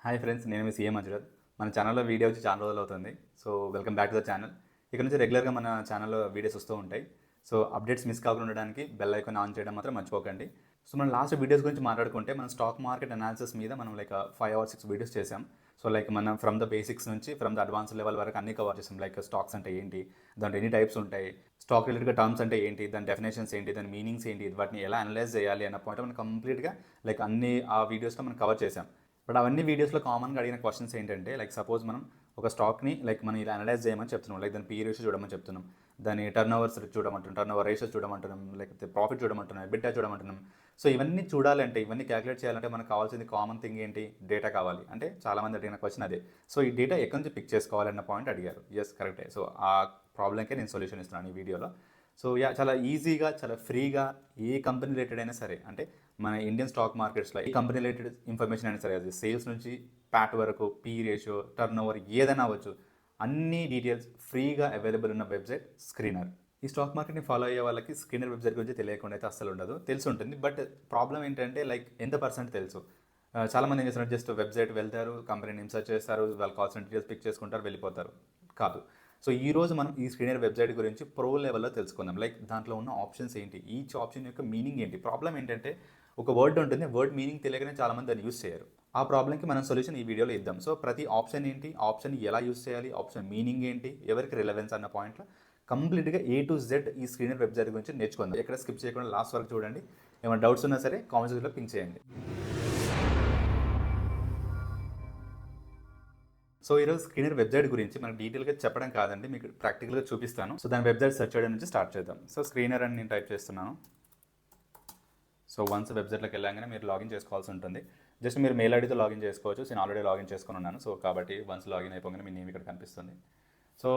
Hi friends, నేను మీ CM Hazrat. మన ఛానల్లో వీడియో వచ్చి చాలా రోజులు అవుతుంది. So welcome back to the channel. ఇక్కడ నుంచి రెగ్యులర్గా మన ఛానల్లో వీడియోస్ వస్తూ ఉంటాయి. సో అప్డేట్స్ మిస్ కాకుండా ఉండడానికి బెల్ ఐకాన్ ఆన్ చేయడం మాత్రం మర్చిపోకండి. సో మనం లాస్ట్ వీడియోస్ గురించి మాట్లాడుకుంటే మనం స్టాక్ మార్కెట్ అనాలిసిస్ మీద మనం 5 or 6 వీడియోస్ చేసాం. సో మనం ఫ్రమ్ ద బేసిక్స్ నుంచి ఫ్రమ్ ద అడ్వాన్స్ లెవెల్ వరకు అన్ని కవర్ చేసాం. స్టాక్స్ అంటే ఏంటి, దాంట్లో ఎన్ని టైప్స్ ఉంటాయి, స్టాక్ రిలేటెడ్గా టర్మ్స్ అంటే ఏంటి, దాని డెఫినేషన్స్ ఏంటి, దాని మీనింగ్స్ ఏంటి, వాటిని ఎలా అనలైజ్ చేయాలి అన్న పాయింట్ మనం కంప్లీట్గా అన్ని ఆ వీడియోస్లో మనం కవర్ చేసాం. బట్ అవన్నీ వీడియోస్లో కామన్గా అడిగిన క్వశ్చన్స్ ఏంటంటే సపోజ్ మనం ఒక స్టాక్ని మనం ఇలా అనలైజ్ చేయమని చెప్తున్నాం, దాని పీ రేషియో చూడమని చెప్తున్నాం, దాని టర్న్ ఓవర్స్ చూడమంటున్నాం, టర్న్ ఓవర్ రేషియోస్ చూడమంటున్నాం, లేకపోతే ప్రాఫిట్ చూడమంటున్నాం, ఎబిటా చూడమంటున్నాం. సో ఇవన్నీ చూడాలంటే, ఇవన్నీ క్యాలిక్యులేట్ చేయాలంటే మనకు కావాల్సింది కామన్ థింగ్ ఏంటి, డేటా కావాలి. అంటే చాలామంది అడిగిన క్వశ్చన్ అదే. సో ఈ డేటా ఎక్కడి నుంచి పిక్ చేసుకోవాలన్న పాయింట్ అడిగారు. ఎస్, కరెక్టే. సో ఆ ప్రాబ్లంకే నేను సొల్యూషన్ ఇస్తున్నాను ఈ వీడియోలో. సో చాలా ఈజీగా, చాలా ఫ్రీగా ఏ కంపెనీ రిలేటెడ్ అయినా సరే, అంటే మన ఇండియన్ స్టాక్ మార్కెట్స్లో ఏ కంపెనీ రిలేటెడ్ ఇన్ఫర్మేషన్ అయినా సరే, అది సేల్స్ నుంచి ప్యాట్ వరకు, పీ రేషియో, టర్న్ ఓవర్ ఏదైనా అవ్వచ్చు, అన్ని డీటెయిల్స్ ఫ్రీగా అవైలబుల్ ఉన్న వెబ్సైట్ స్క్రీనర్. ఈ స్టాక్ మార్కెట్ని ఫాలో అయ్యే వాళ్ళకి స్క్రీనర్ వెబ్సైట్ గురించి తెలియకుండా అయితే అస్సలు ఉండదు. తెలిసి ఉంటుంది, బట్ ప్రాబ్లం ఏంటంటే ఎంత పర్సెంట్ తెలుసు. చాలామంది ఏం చేస్తున్నారు, జస్ట్ వెబ్సైట్ వెళ్తారు, కంపెనీ నేమ్ సెర్చ్ చేస్తారు, వాళ్ళు కావాల్సిన డీటెయిల్స్ పిక్ చేసుకుంటారు, వెళ్ళిపోతారు. కాదు. సో ఈరోజు మనం ఈ స్క్రీనర్ వెబ్సైట్ గురించి ప్రో లెవెల్లో తెలుసుకుందాం. దాంట్లో ఉన్న ఆప్షన్స్ ఏంటి, ఈచ్ ఆప్షన్ యొక్క మీనింగ్ ఏంటి. ప్రాబ్లం ఏంటంటే ఒక వర్డ్ ఉంటుంది, వర్డ్ మీనింగ్ తెలియకనే చాలామంది దాన్ని యూస్ చేయరు. ఆ ప్రాబ్లంకి మనం సొల్యూషన్ ఈ వీడియోలో ఇద్దాం. సో ప్రతి ఆప్షన్ ఏంటి, ఆప్షన్ ఎలా యూస్ చేయాలి, ఆప్షన్ మీనింగ్ ఏంటి, ఎవరికి రిలవెన్స్ అన్న పాయింట్లో కంప్లీట్గా A to Z ఈ స్క్రీనర్ వెబ్సైట్ గురించి నేర్చుకుందాం. ఎక్కడ స్కిప్ చేయకుండా లాస్ట్ వరకు చూడండి. ఏమైనా డౌట్స్ ఉన్నా సరే కామెంట్స్ సెక్షన్లో పింక్ చేయండి. సో ఈరోజు స్క్రీనర్ వెబ్సైట్ గురించి మనకు డీటెయిల్గా చెప్పడం కాదండి, మీకు ప్రాక్టికల్గా చూపిస్తాను. సో దాని వెబ్సైట్ సెర్చ్ చేయడం నుంచి స్టార్ట్ చేద్దాం. సో స్క్రీనర్ అని నేను టైప్ చేస్తున్నాను. సో వన్స్ వెబ్సైట్లోకి వెళ్ళగానే మీరు లాగిన్ చేసుకోవాల్సి ఉంటుంది. జస్ట్ మీరు మెయిల్ ఐడితో లాగిన్ చేసుకోవచ్చు. నేను ఆల్రెడీ లాగిన్ చేసుకుని ఉన్నాను. సో కాబట్టి వన్స్ లాగిన్ అయిపోగానే మీ నేమ్ ఇక్కడ కనిపిస్తుంది. సో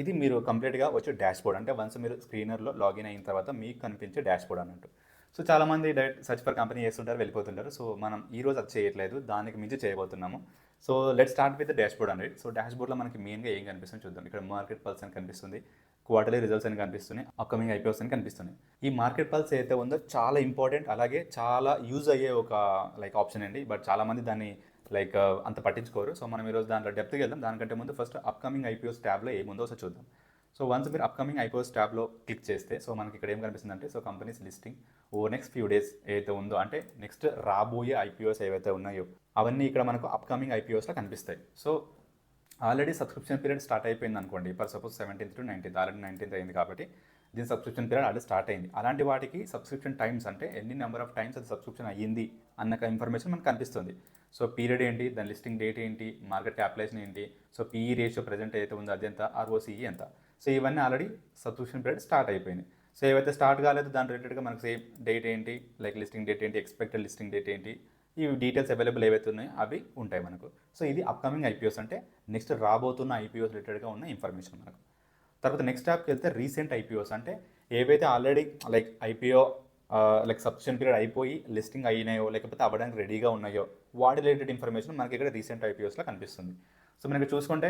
ఇది మీరు కంప్లీట్గా వచ్చే డాష్బోర్డ్. అంటే వన్స్ మీరు స్క్రీనర్లో లాగిన్ అయిన తర్వాత మీకు కనిపించే డాష్బోర్డ్ అన్నట్టు. సో చాలామంది డైరెక్ట్ సర్చ్ ఫర్ కంపెనీ చేస్తుంటారు, వెళ్ళిపోతుంటారు. సో మనం ఈరోజు అది చేయట్లేదు, దానికి మించి చేయబోతున్నాము. So let start with dashboard అనేది. సో డాష్బోర్డ్లో మనకి మెయిన్గా ఏం కనిపిస్తుంది చూద్దాం. ఇక్కడ మార్కెట్ పల్స్ అని కనిపిస్తుంది, క్వార్టర్లీ రిజల్ట్స్ అని కనిపిస్తున్నాయి, అప్కమింగ్ ఐపీఓస్ అని కనిపిస్తున్నాయి. ఈ మార్కెట్ పల్స్ ఏదైతే ఉందో చాలా ఇంపార్టెంట్, అలాగే చాలా యూజ్ అయ్యే ఒక ఆప్షన్ అండి. బట్ చాలామంది దాన్ని అంత పట్టించుకోరు. సో మనం ఈరోజు దాంట్లో డెప్త్కి వెళ్దాం. దానికంటే ముందు ఫస్ట్ అప్కమింగ్ ఐపీఓస్ ట్యాబ్లో ఏముందో ఒకసారి చూద్దాం. సో వన్స్ మీరు అప్కమింగ్ ఐపీఓస్ ట్యాబ్లో క్లిక్ చేస్తే, సో మనకి ఇక్కడ ఏం కనిపిస్తుంది అంటే, so companies listing over next few days ఏదైతే ఉందో, అంటే నెక్స్ట్ రాబోయే ఐపీఓస్ ఏవైతే ఉన్నాయో అవన్నీ ఇక్కడ మనకు అప్కమింగ్ ఐపీఓస్లో కనిపిస్తాయి. So already subscription period start అయిపోయింది అనుకోండి. For suppose 17th to 19th, already 19th అయింది కాబట్టి దీని సబ్స్క్రిప్షన్ పీరియడ్ ఆల్రెడీ స్టార్ట్ అయింది. అలాంటి వాటికి సబ్స్క్రిప్షన్ టైమ్స్, అంటే ఎన్ని నెంబర్ ఆఫ్ టైమ్స్ అది సబ్స్క్రిప్షన్ అయ్యింది అన్న ఇన్ఫర్మేషన్ మనకు కనిపిస్తుంది. సో పీరియడ్ ఏంటి, దాని లిస్టింగ్ డేట్ ఏంటి, మార్కెట్ క్యాపిటలైజేషన్ ఏంటి, సో పీఈ రేషియో ప్రజెంట్ అయితే ఉందో అది ఎంత, ఆర్ఓసీఈ ఎంత. సో ఇవన్నీ ఆల్రెడీ సబ్స్క్రిప్షన్ పీరియడ్ స్టార్ట్ అయిపోయింది. సో ఏవైతే స్టార్ట్ కాలేదు దాని రిలేటెడ్గా మనకు సేమ్ డేట్ ఏంటి, లిస్టింగ్ డేట్ ఏంటి, ఎక్స్పెక్టెడ్ లిస్టింగ్ డేట్ ఏంటి, ఈ డీటెయిల్స్ అవైలబుల్ ఏవైతే ఉన్నాయో అవి ఉంటాయి మనకు. సో ఇది అప్కమింగ్ ఐపీఓస్, అంటే నెక్స్ట్ రాబోతున్న ఐపీఓస్ రిలేటెడ్గా ఉన్న ఇన్ఫర్మేషన్ మనకు. తర్వాత నెక్స్ట్ స్టాప్కి వెళ్తే రీసెంట్ ఐపీఓస్, అంటే ఏవైతే ఆల్రెడీ ఐపీఓ సబ్స్క్రిప్షన్ పీరియడ్ అయిపోయి లిస్టింగ్ అయినాయో, లేకపోతే అవ్వడానికి రెడీగా ఉన్నాయో వాటి రిలేటెడ్ ఇన్ఫర్మేషన్ మనకి ఇక్కడ రీసెంట్ ఐపీఓస్లో కనిపిస్తుంది. సో మనకి చూసుకుంటే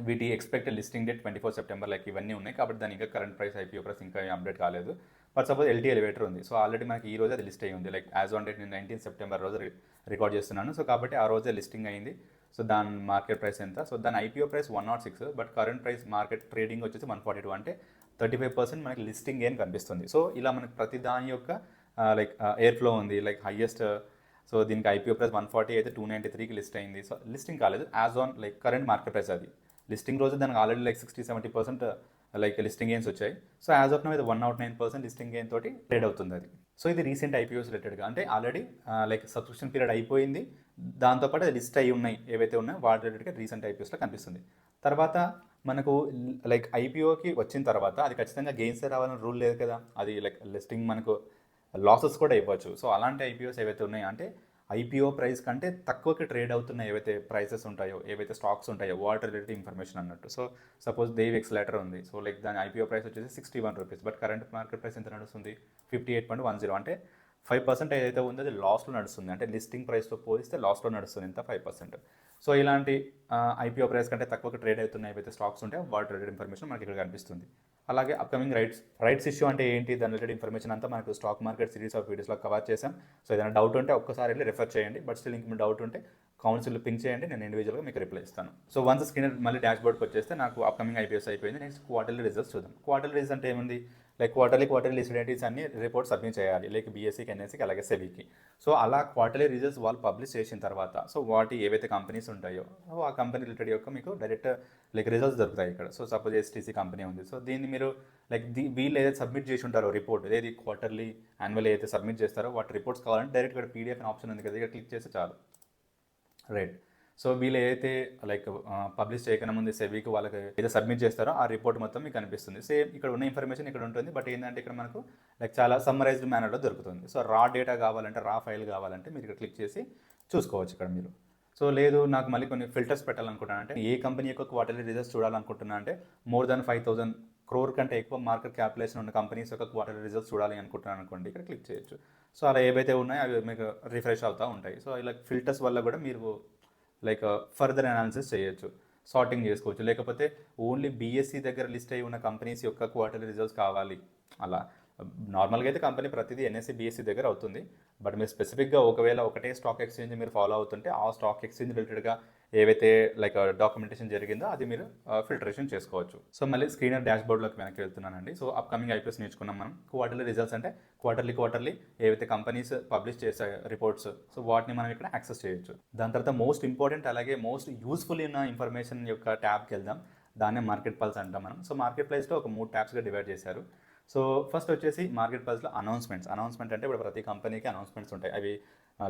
వీటి ఎక్స్పెక్టెడ్ లిస్టింగ్ డేట్ 24 September ఇవన్నీ ఉన్నాయి. కాబట్టి దాని ఇంకా కరెంట్ ప్రైస్, ఐపీఓ ప్రైస్ ఇంకా అప్డేట్ కాలేదు. బట్ సపోజ్ ఎల్టీ ఎలివేటర్ ఉంది. సో ఆల్రెడీ మనకి ఈ రోజు అది లిస్ట్ అయ్యి ఉంది. యాజ్ ఆన్ డేట్ నేను 19th September రోజు రికార్డ్ చేస్తున్నాను. సో కాబట్టి ఆ రోజే లిస్టింగ్ అయింది. సో దాని మార్కెట్ ప్రైస్ ఎంత, సో దాని IPO price 106, but current price market trading వచ్చేసి 142, అంటే 35% మనకి లిస్టింగ్ ఏం కనిపిస్తుంది. సో ఇలా మనకి ప్రతి దాని యొక్క ఎయిర్ ఫ్లో ఉంది. హైయెస్ట్, సో దీనికి ఐపీఓ ప్రైస్ 140 అయితే 293కి లిస్ట్ అయింది. సో లిస్టింగ్ కాలేదు, as on current market price అది. లిస్టింగ్ రోజు దానికి ఆల్రెడీ 60-70% లిస్టింగ్ గెయిన్స్ వచ్చాయి. సో యాజ్ ఆఫ్ నౌ ఇది 109% లిస్టింగ్ గెయిన్ తోటి ట్రేడ్ అవుతుంది అది. సో ఇది రీసెంట్ ఐపీఓస్ రిలేటెడ్గా, అంటే ఆల్రెడీ సబ్స్క్రిప్షన్ పీరియడ్ అయిపోయింది, దాంతోపాటు అది లిస్ట్ అయ్యి ఉన్నాయి ఏవైతే ఉన్నాయో వాటి రిలేటెడ్గా రీసెంట్ ఐపీఓస్లో కనిపిస్తుంది. తర్వాత మనకు ఐపీఓకి వచ్చిన తర్వాత అది ఖచ్చితంగా గెయిన్స్ రావాలని రూల్ లేదు కదా. అది లిస్టింగ్ మనకు లాసెస్ కూడా ఇవ్వచ్చు. సో అలాంటి ఐపీఓస్ ఏవైతే ఉన్నాయో, అంటే ఐపీఓ ప్రైస్ కంటే తక్కువకి ట్రేడ్ అవుతున్న ఏవైతే ప్రైసెస్ ఉంటాయో, ఏవైతే స్టాక్స్ ఉంటాయో వాటి రిలేటెడ్ ఇన్ఫర్మేషన్ అన్నట్టు. సో సపోజ్ దేవ్ ఎక్స్లెటర్ ఉంది. సో దాని ఐపీఓ ప్రైస్ వచ్చేసి 61 rupees, but current market price ఎంత నడుస్తుంది, 58.10, అంటే 5% ఏదైతే ఉందో అది లాస్లో నడుస్తుంది. అంటే లిస్టింగ్ ప్రైస్తో పోలిస్తే లాస్లో నడుస్తుంది ఎంత, 5%. సో ఇలాంటి ఐపీఓ ప్రైస్ కంటే తక్కువకి ట్రేడ్ అవుతున్న ఏవైతే స్టాక్స్ ఉంటాయో వాటి రిలేటెడ్ ఇన్ఫర్మేషన్ మనకి ఇక్కడ కనిపిస్తుంది. అలాగే అప్కమింగ్ రైట్స్ ఇష్యూ అంటే ఏంటి, దాని రిలేటెడ్ ఇన్ఫర్మేషన్ అంతా మనకు స్టాక్ మార్కెట్ సిరీస్ ఆఫ్ వీడియోస్లో కవర్ చేసాం. సో ఏదైనా డౌట్ ఉంటే ఒక్కసారి వెళ్ళి రెఫర్ చేయండి. బట్ స్టిల్ ఇంక డౌట్ ఉంటే కౌన్సిల్ పింక్ చేయండి, నేను ఇండివిజువల్గా మీకు రిప్లై ఇస్తాను. సో వన్స్ స్క్రీనర్ మళ్ళీ డాష్ బోర్డ్కి వచ్చేస్తే నాకు అప్కమింగ్ ఐపీఎస్ అయిపోయింది. నెక్స్ట్ క్వార్టర్లీ రిజల్ట్స్ చూద్దాం. క్వార్టర్లీ రిజల్ట్స్ అంటే ఏముంది, లైక్ క్వార్టర్లీ లిస్టెడ్ అన్ని రిపోర్ట్స్ సబ్మిట్ చేయాలి, లైక్ బీఎస్సీకి, ఎన్ఎస్సీకి, అలాగే సెబీకి. సో అలా క్వార్టర్లీ రిజల్ట్స్ వాళ్ళు పబ్లిష్ చేసిన తర్వాత సో వాటి ఏవైతే కంపెనీస్ ఉంటాయో ఆ కంపెనీ రిలేటెడ్ యొక్క మీకు డైరెక్ట్ లైక్ రిజల్ట్స్ దొరుకుతాయి ఇక్కడ. సో సపోజ్ ఎస్టీసీ కంపెనీ ఉంది, సో దీన్ని మీరు లైక్ వీళ్ళు ఏదైతే సబ్మిట్ చేసి ఉంటారో రిపోర్ట్, ఏది క్వార్టర్లీ యాన్యువల్ ఏదైతే సబ్మిట్ చేస్తారో వాటి రిపోర్ట్స్ కావాలంటే డైరెక్ట్ ఇక్కడ పీడిఎఫ్ అనే ఆప్షన్ ఉంది కదా, ఇక్కడ క్లిక్ చేస్తే చాలు. రైట్. సో వీళ్ళు ఏదైతే లైక్ పబ్లిష్ చేయకుండా ముందు సెబీకి వాళ్ళకి ఏదో సబ్మిట్ చేస్తారో ఆ రిపోర్ట్ మొత్తం మీకు కనిపిస్తుంది. సేమ్ ఇక్కడ ఉన్న ఇన్ఫర్మేషన్ ఇక్కడ ఉంటుంది, బట్ ఏంటంటే ఇక్కడ మనకు లైక్ చాలా సమ్మరైజ్డ్ మేనర్లో దొరుకుతుంది. సో రా డేటా కావాలంటే, రా ఫైల్ కావాలంటే మీరు ఇక్కడ క్లిక్ చేసి చూసుకోవచ్చు ఇక్కడ మీరు. సో లేదు నాకు మళ్ళీ కొన్ని ఫిల్టర్స్ పెట్టాలనుకుంటున్నాను అంటే, ఏ కంపెనీ యొక్క క్వార్టర్లీ రిజల్ట్స్ చూడాలనుకుంటున్నా అంటే మోర్ దాన్ 5,000 crore కంటే ఎక్కువ మార్కెట్ క్యాపిటలైజేషన్ ఉన్న కంపెనీస్ యొక్క క్వార్టర్లీ రిజల్ట్స్ చూడాలి అనుకుంటున్నాను అనుకోండి, ఇక్కడ క్లిక్ చేయొచ్చు. సో అలా ఏవైతే ఉన్నాయో అవి మీకు రిఫ్రెష్ అవుతూ ఉంటాయి. సో ఇలా ఫిల్టర్స్ వల్ల కూడా మీరు లైక్ ఫర్దర్ అనాలిసిస్ చేయొచ్చు, సార్టింగ్ చేసుకోవచ్చు. లేకపోతే ఓన్లీ బీఎస్సీ దగ్గర లిస్ట్ అయి ఉన్న కంపెనీస్ యొక్క క్వార్టర్లీ రిజల్ట్స్ కావాలి అలా. నార్మల్గా అయితే కంపెనీ ప్రతిదీ ఎన్ఎస్సీ బీఎస్సీ దగ్గర అవుతుంది, బట్ మీరు స్పెసిఫిక్గా ఒకవేళ ఒకటే స్టాక్ ఎక్స్చేంజ్ మీరు ఫాలో అవుతుంటే ఆ స్టాక్ ఎక్స్చేంజ్ రిలేటెడ్గా ఏవైతే లైక్ డాక్యుమెంటేషన్ జరిగిందో అది మీరు ఫిల్టరేషన్ చేసుకోవచ్చు. సో మళ్ళీ స్క్రీనర్ డాష్ బోర్డ్లోకి వెనక్కి వెళ్తున్నానండి. సో అప్కమింగ్ ఐపీఎస్ నేర్చుకున్నాం మనం. క్వార్టర్లీ రిజల్ట్స్ అంటే క్వార్టర్లీ ఏవైతే కంపెనీస్ పబ్లిష్ చేసే రిపోర్ట్స్, సో వాటిని మనం ఇక్కడ యాక్సెస్ చేయొచ్చు. దాని తర్వాత మోస్ట్ ఇంపార్టెంట్ అలాగే మోస్ట్ యూస్ఫుల్ ఉన్న ఇన్ఫర్మేషన్ యొక్క ట్యాబ్కి వెళ్దాం. దాన్నే మార్కెట్ పల్స్ అంటాం మనం. సో మార్కెట్ ప్లేస్లో ఒక 3 ట్యాబ్స్గా డివైడ్ చేశారు. సో ఫస్ట్ వచ్చేసి మార్కెట్ ప్లేస్లో అనౌన్స్మెంట్ అంటే ఇప్పుడు ప్రతి కంపెనీకి అనౌన్స్మెంట్స్ ఉంటాయి. అవి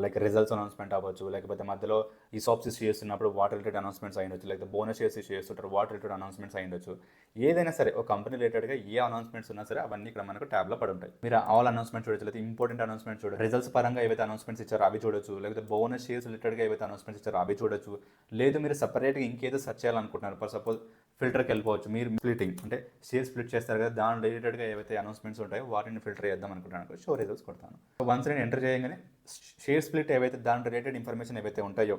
లైక్ రిజల్ట్స్ అనౌన్స్మెంట్ అవ్వచ్చు, లేకపోతే మధ్యలో ఈ సాప్స్ ఇష్యూ చేస్తున్నప్పుడు వాటర్ రిలేటెడ్ అనౌన్స్మెంట్స్ అయ్యొచ్చు, లేకపోతే బోనస్ షేర్స్ ఇష్యూ చేస్తుంటారు వాటర్ రిలేటెడ్ అనౌన్స్మెంట్స్ అయ్యొచ్చు. ఏదైనా సరే ఒక కంపెనీ రిలేటెడ్గా ఏ అనౌన్స్మెంట్స్ ఉన్నా సరే అవన్నీ ఇక్కడ మనకు ట్యాబ్లో పడి ఉంటాయి. మీరు ఆల్ అనౌన్స్మెంట్ చూడొచ్చు, లేకపోతే ఇంపార్టెంట్ అనౌన్స్మెంట్ చూడొచ్చు, రిజల్ట్స్ పరంగా ఏవైతే అనౌన్స్మెంట్స్ ఇచ్చారో అవి చూడొచ్చు, లేకపోతే బోనస్ షేర్స్ రిలేటెడ్గా ఏవైతే అనౌన్స్మెంట్స్ ఇచ్చారో అవి చూడొచ్చు. లేదు మీరు సపరేట్గా ఇంకేదో సెర్చ్ చేయాలనుకుంటున్నారు, ఫర్ సపోజ్ ఫిల్టర్కి వెళ్ళిపోవచ్చు. మీరు స్ప్లిటింగ్ అంటే షేర్ స్ప్లిట్ చేస్తారు కదా, దాని రిలేటెడ్గా ఏవైతే అనౌన్స్మెంట్స్ ఉంటాయో వాటిని ఫిల్టర్ చేద్దాం అనుకుంటున్నాను, షో రిజల్ట్స్ కొడతాను. వన్స్ నేను ఎంటర్ చేయగానే షేర్ స్ప్లిట్ ఏవైతే దాని రిలేటెడ్ ఇన్ఫర్మేషన్ ఏవైతే ఉంటాయో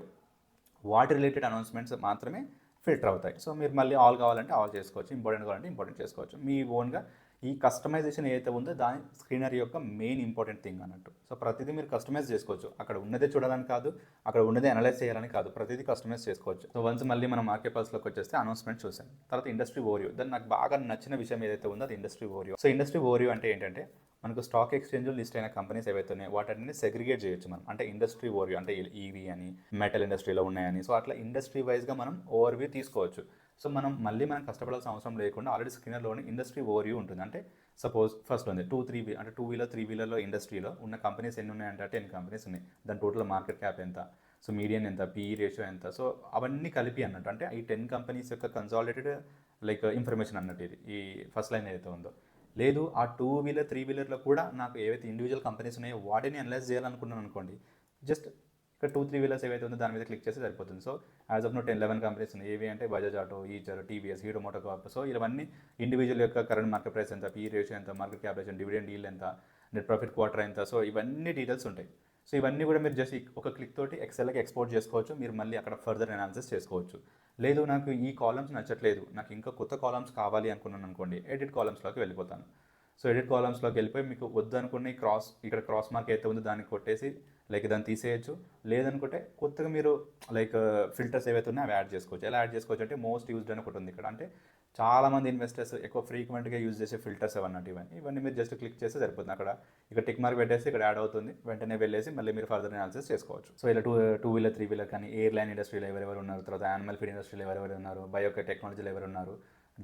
వాటి రిలేటెడ్ అనౌన్స్మెంట్స్ మాత్రమే ఫిల్టర్ అవుతాయి. సో మీరు మళ్ళీ ఆల్ కావాలంటే ఆల్ చేసుకోవచ్చు, ఇంపార్టెంట్ కావాలంటే ఇంపార్టెంట్ చేసుకోవచ్చు. మీ ఓన్గా ఈ కస్టమైజేషన్ ఏదైతే ఉందో దాని స్క్రీనర్ యొక్క మెయిన్ ఇంపార్టెంట్ థింగ్ అన్నట్టు. సో ప్రతిదీ మీరు కస్టమైజ్ చేసుకోవచ్చు, అక్కడ ఉన్నదే చూడాలని కాదు, అక్కడ ఉన్నదే అనలైజ్ చేయాలని కాదు, ప్రతిదీ కస్టమైజ్ చేసుకోవచ్చు. సో వన్స్ మళ్ళీ మనం మార్కెట్ పల్స్లోకి వచ్చేస్తే అనౌన్స్మెంట్ చూసాం. తర్వాత ఇండస్ట్రీ ఓరియో, దాన్ని నాకు బాగా నచ్చిన విషయం ఏదైతే ఉందో అది industry Oreo. So industry Oreo అంటే ఏంటంటే మనకు స్టాక్ ఎక్స్చేంజ్లో లిస్ట్ అయిన కంపెనీస్ ఏవైతే ఉన్నాయో వాటిని సెగ్రిగేట్ చేయొచ్చు మనం. అంటే ఇండస్ట్రీ ఓరియో అంటే ఈవీ అని, మెటల్ ఇండస్ట్రీలో ఉన్నాయని, సో అట్లా ఇండస్ట్రీ వైజ్గా మనం ఓవర్వ్యూ తీసుకోవచ్చు. సో మనం కష్టపడాల్సిన అవసరం లేకుండా ఆల్రెడీ స్క్రీనర్లోనే ఇండస్ట్రీ ఓవర్వ్యూ ఉంటుంది. అంటే సపోజ్ ఫస్ట్ ఉంది 2-3 అంటే 2 వీలర్ 3 వీలర్లో ఇండస్ట్రీలో ఉన్న కంపెనీస్ ఎన్ని ఉన్నాయంటే 10 కంపెనీస్ ఉన్నాయి. దాని టోటల్ మార్కెట్ క్యాప్ ఎంత, సో మీడియన్ ఎంత, పీఈ రేషియో ఎంత, సో అవన్నీ కలిపి అన్నట్టు. అంటే ఈ 10 కంపెనీస్ యొక్క కన్సాలిడేటెడ్ లైక్ ఇన్ఫర్మేషన్ అన్నట్టు ఇది ఈ ఫస్ట్ లైన్ ఏదైతే ఉందో. లేదు ఆ 2 వీలర్ 3 వీలర్లో కూడా నాకు ఏవైతే ఇండివిజువల్ కంపెనీస్ ఉన్నాయో వాటిని అనలైజ్ చేయాలనుకున్నాను అనుకోండి, జస్ట్ ఇక్కడ 2-3 వీలర్స్ ఏవైతే ఉందో దాని మీద క్లిక్ చేస్తే సరిపోతుంది. So as of now 10-11 companies ఉన్నాయి. ఏవి అంటే Bajaj Auto, Eicher, TVS, Hero MotoCorp. So ఇవన్నీ ఇండివిజువల్ యొక్క కరెంట్ మార్కెట్ ప్రైస్ ఎంత, పీ రేషియో ఎంత, మార్కెట్ క్యాపిటలైజేషన్, డివిడెండ్ ఈల్డ్ ఎంత, నెట్ ప్రాఫిట్ క్వార్టర్ ఎంత, సో ఇవన్నీ డీటెయిల్స్ ఉంటాయి. సో ఇవన్నీ కూడా మీరు జస్ట్ ఒక క్లిక్ తోటి ఎక్సెల్కి ఎక్స్పోర్ట్ చేసుకోవచ్చు. మీరు మళ్ళీ అక్కడ ఫర్దర్ అనాలిసిస్ చేసుకోవచ్చు. లేదు నాకు ఈ కాలమ్స్ నచ్చట్లేదు, నాకు ఇంకా కొత్త కాలమ్స్ కావాలి అనుకున్నాను అనుకోండి, ఎడిట్ కాలమ్స్లోకి వెళ్ళిపోతాను. సో ఎడిట్ కాలమ్స్లోకి వెళ్ళిపోయి మీకు వద్దు అనుకున్న ఇక్కడ క్రాస్ మార్క్ అయితే ఉందో దాన్ని కొట్టేసి లైక్ దాన్ని తీసేయచ్చు. లేదనుకుంటే కొత్తగా మీరు లైక్ ఫిల్టర్స్ ఏవైతే ఉన్నాయో అవి యాడ్ చేసుకోవచ్చు. ఎలా యాడ్ చేసుకోవచ్చు అంటే మోస్ట్ యూజ్డ్ అని ఒకటి ఉంది ఇక్కడ. అంటే చాలామంది ఇన్వెస్టర్స్ ఎక్కువ ఫ్రీక్వెంట్గా యూజ్ చేసే ఫిల్టర్స్ అన్నట్టు ఇవన్నీ మీరు జస్ట్ క్లిక్ చేస్తే సరిపోతుంది. ఇక్కడ టిక్ మార్క్ పెట్టేసి ఇక్కడ యాడ్ అవుతుంది, వెంటనే వెళ్ళేసి మళ్ళీ మీరు ఫర్దర్ అనాలిసిస్ చేసుకోవచ్చు. సో ఇలా 2 వీలర్ 3 వీలర్ కానీ ఎయిర్లైన్ ఇండస్ట్రీలో ఎవరెవరు ఉన్నారు, తర్వాత యానిమల్ ఫీడ్ ఇండస్ట్రీలో ఎవరెవరు ఉన్నారు, బయోటెక్నాలజీలో ఎవరు ఉన్నారు,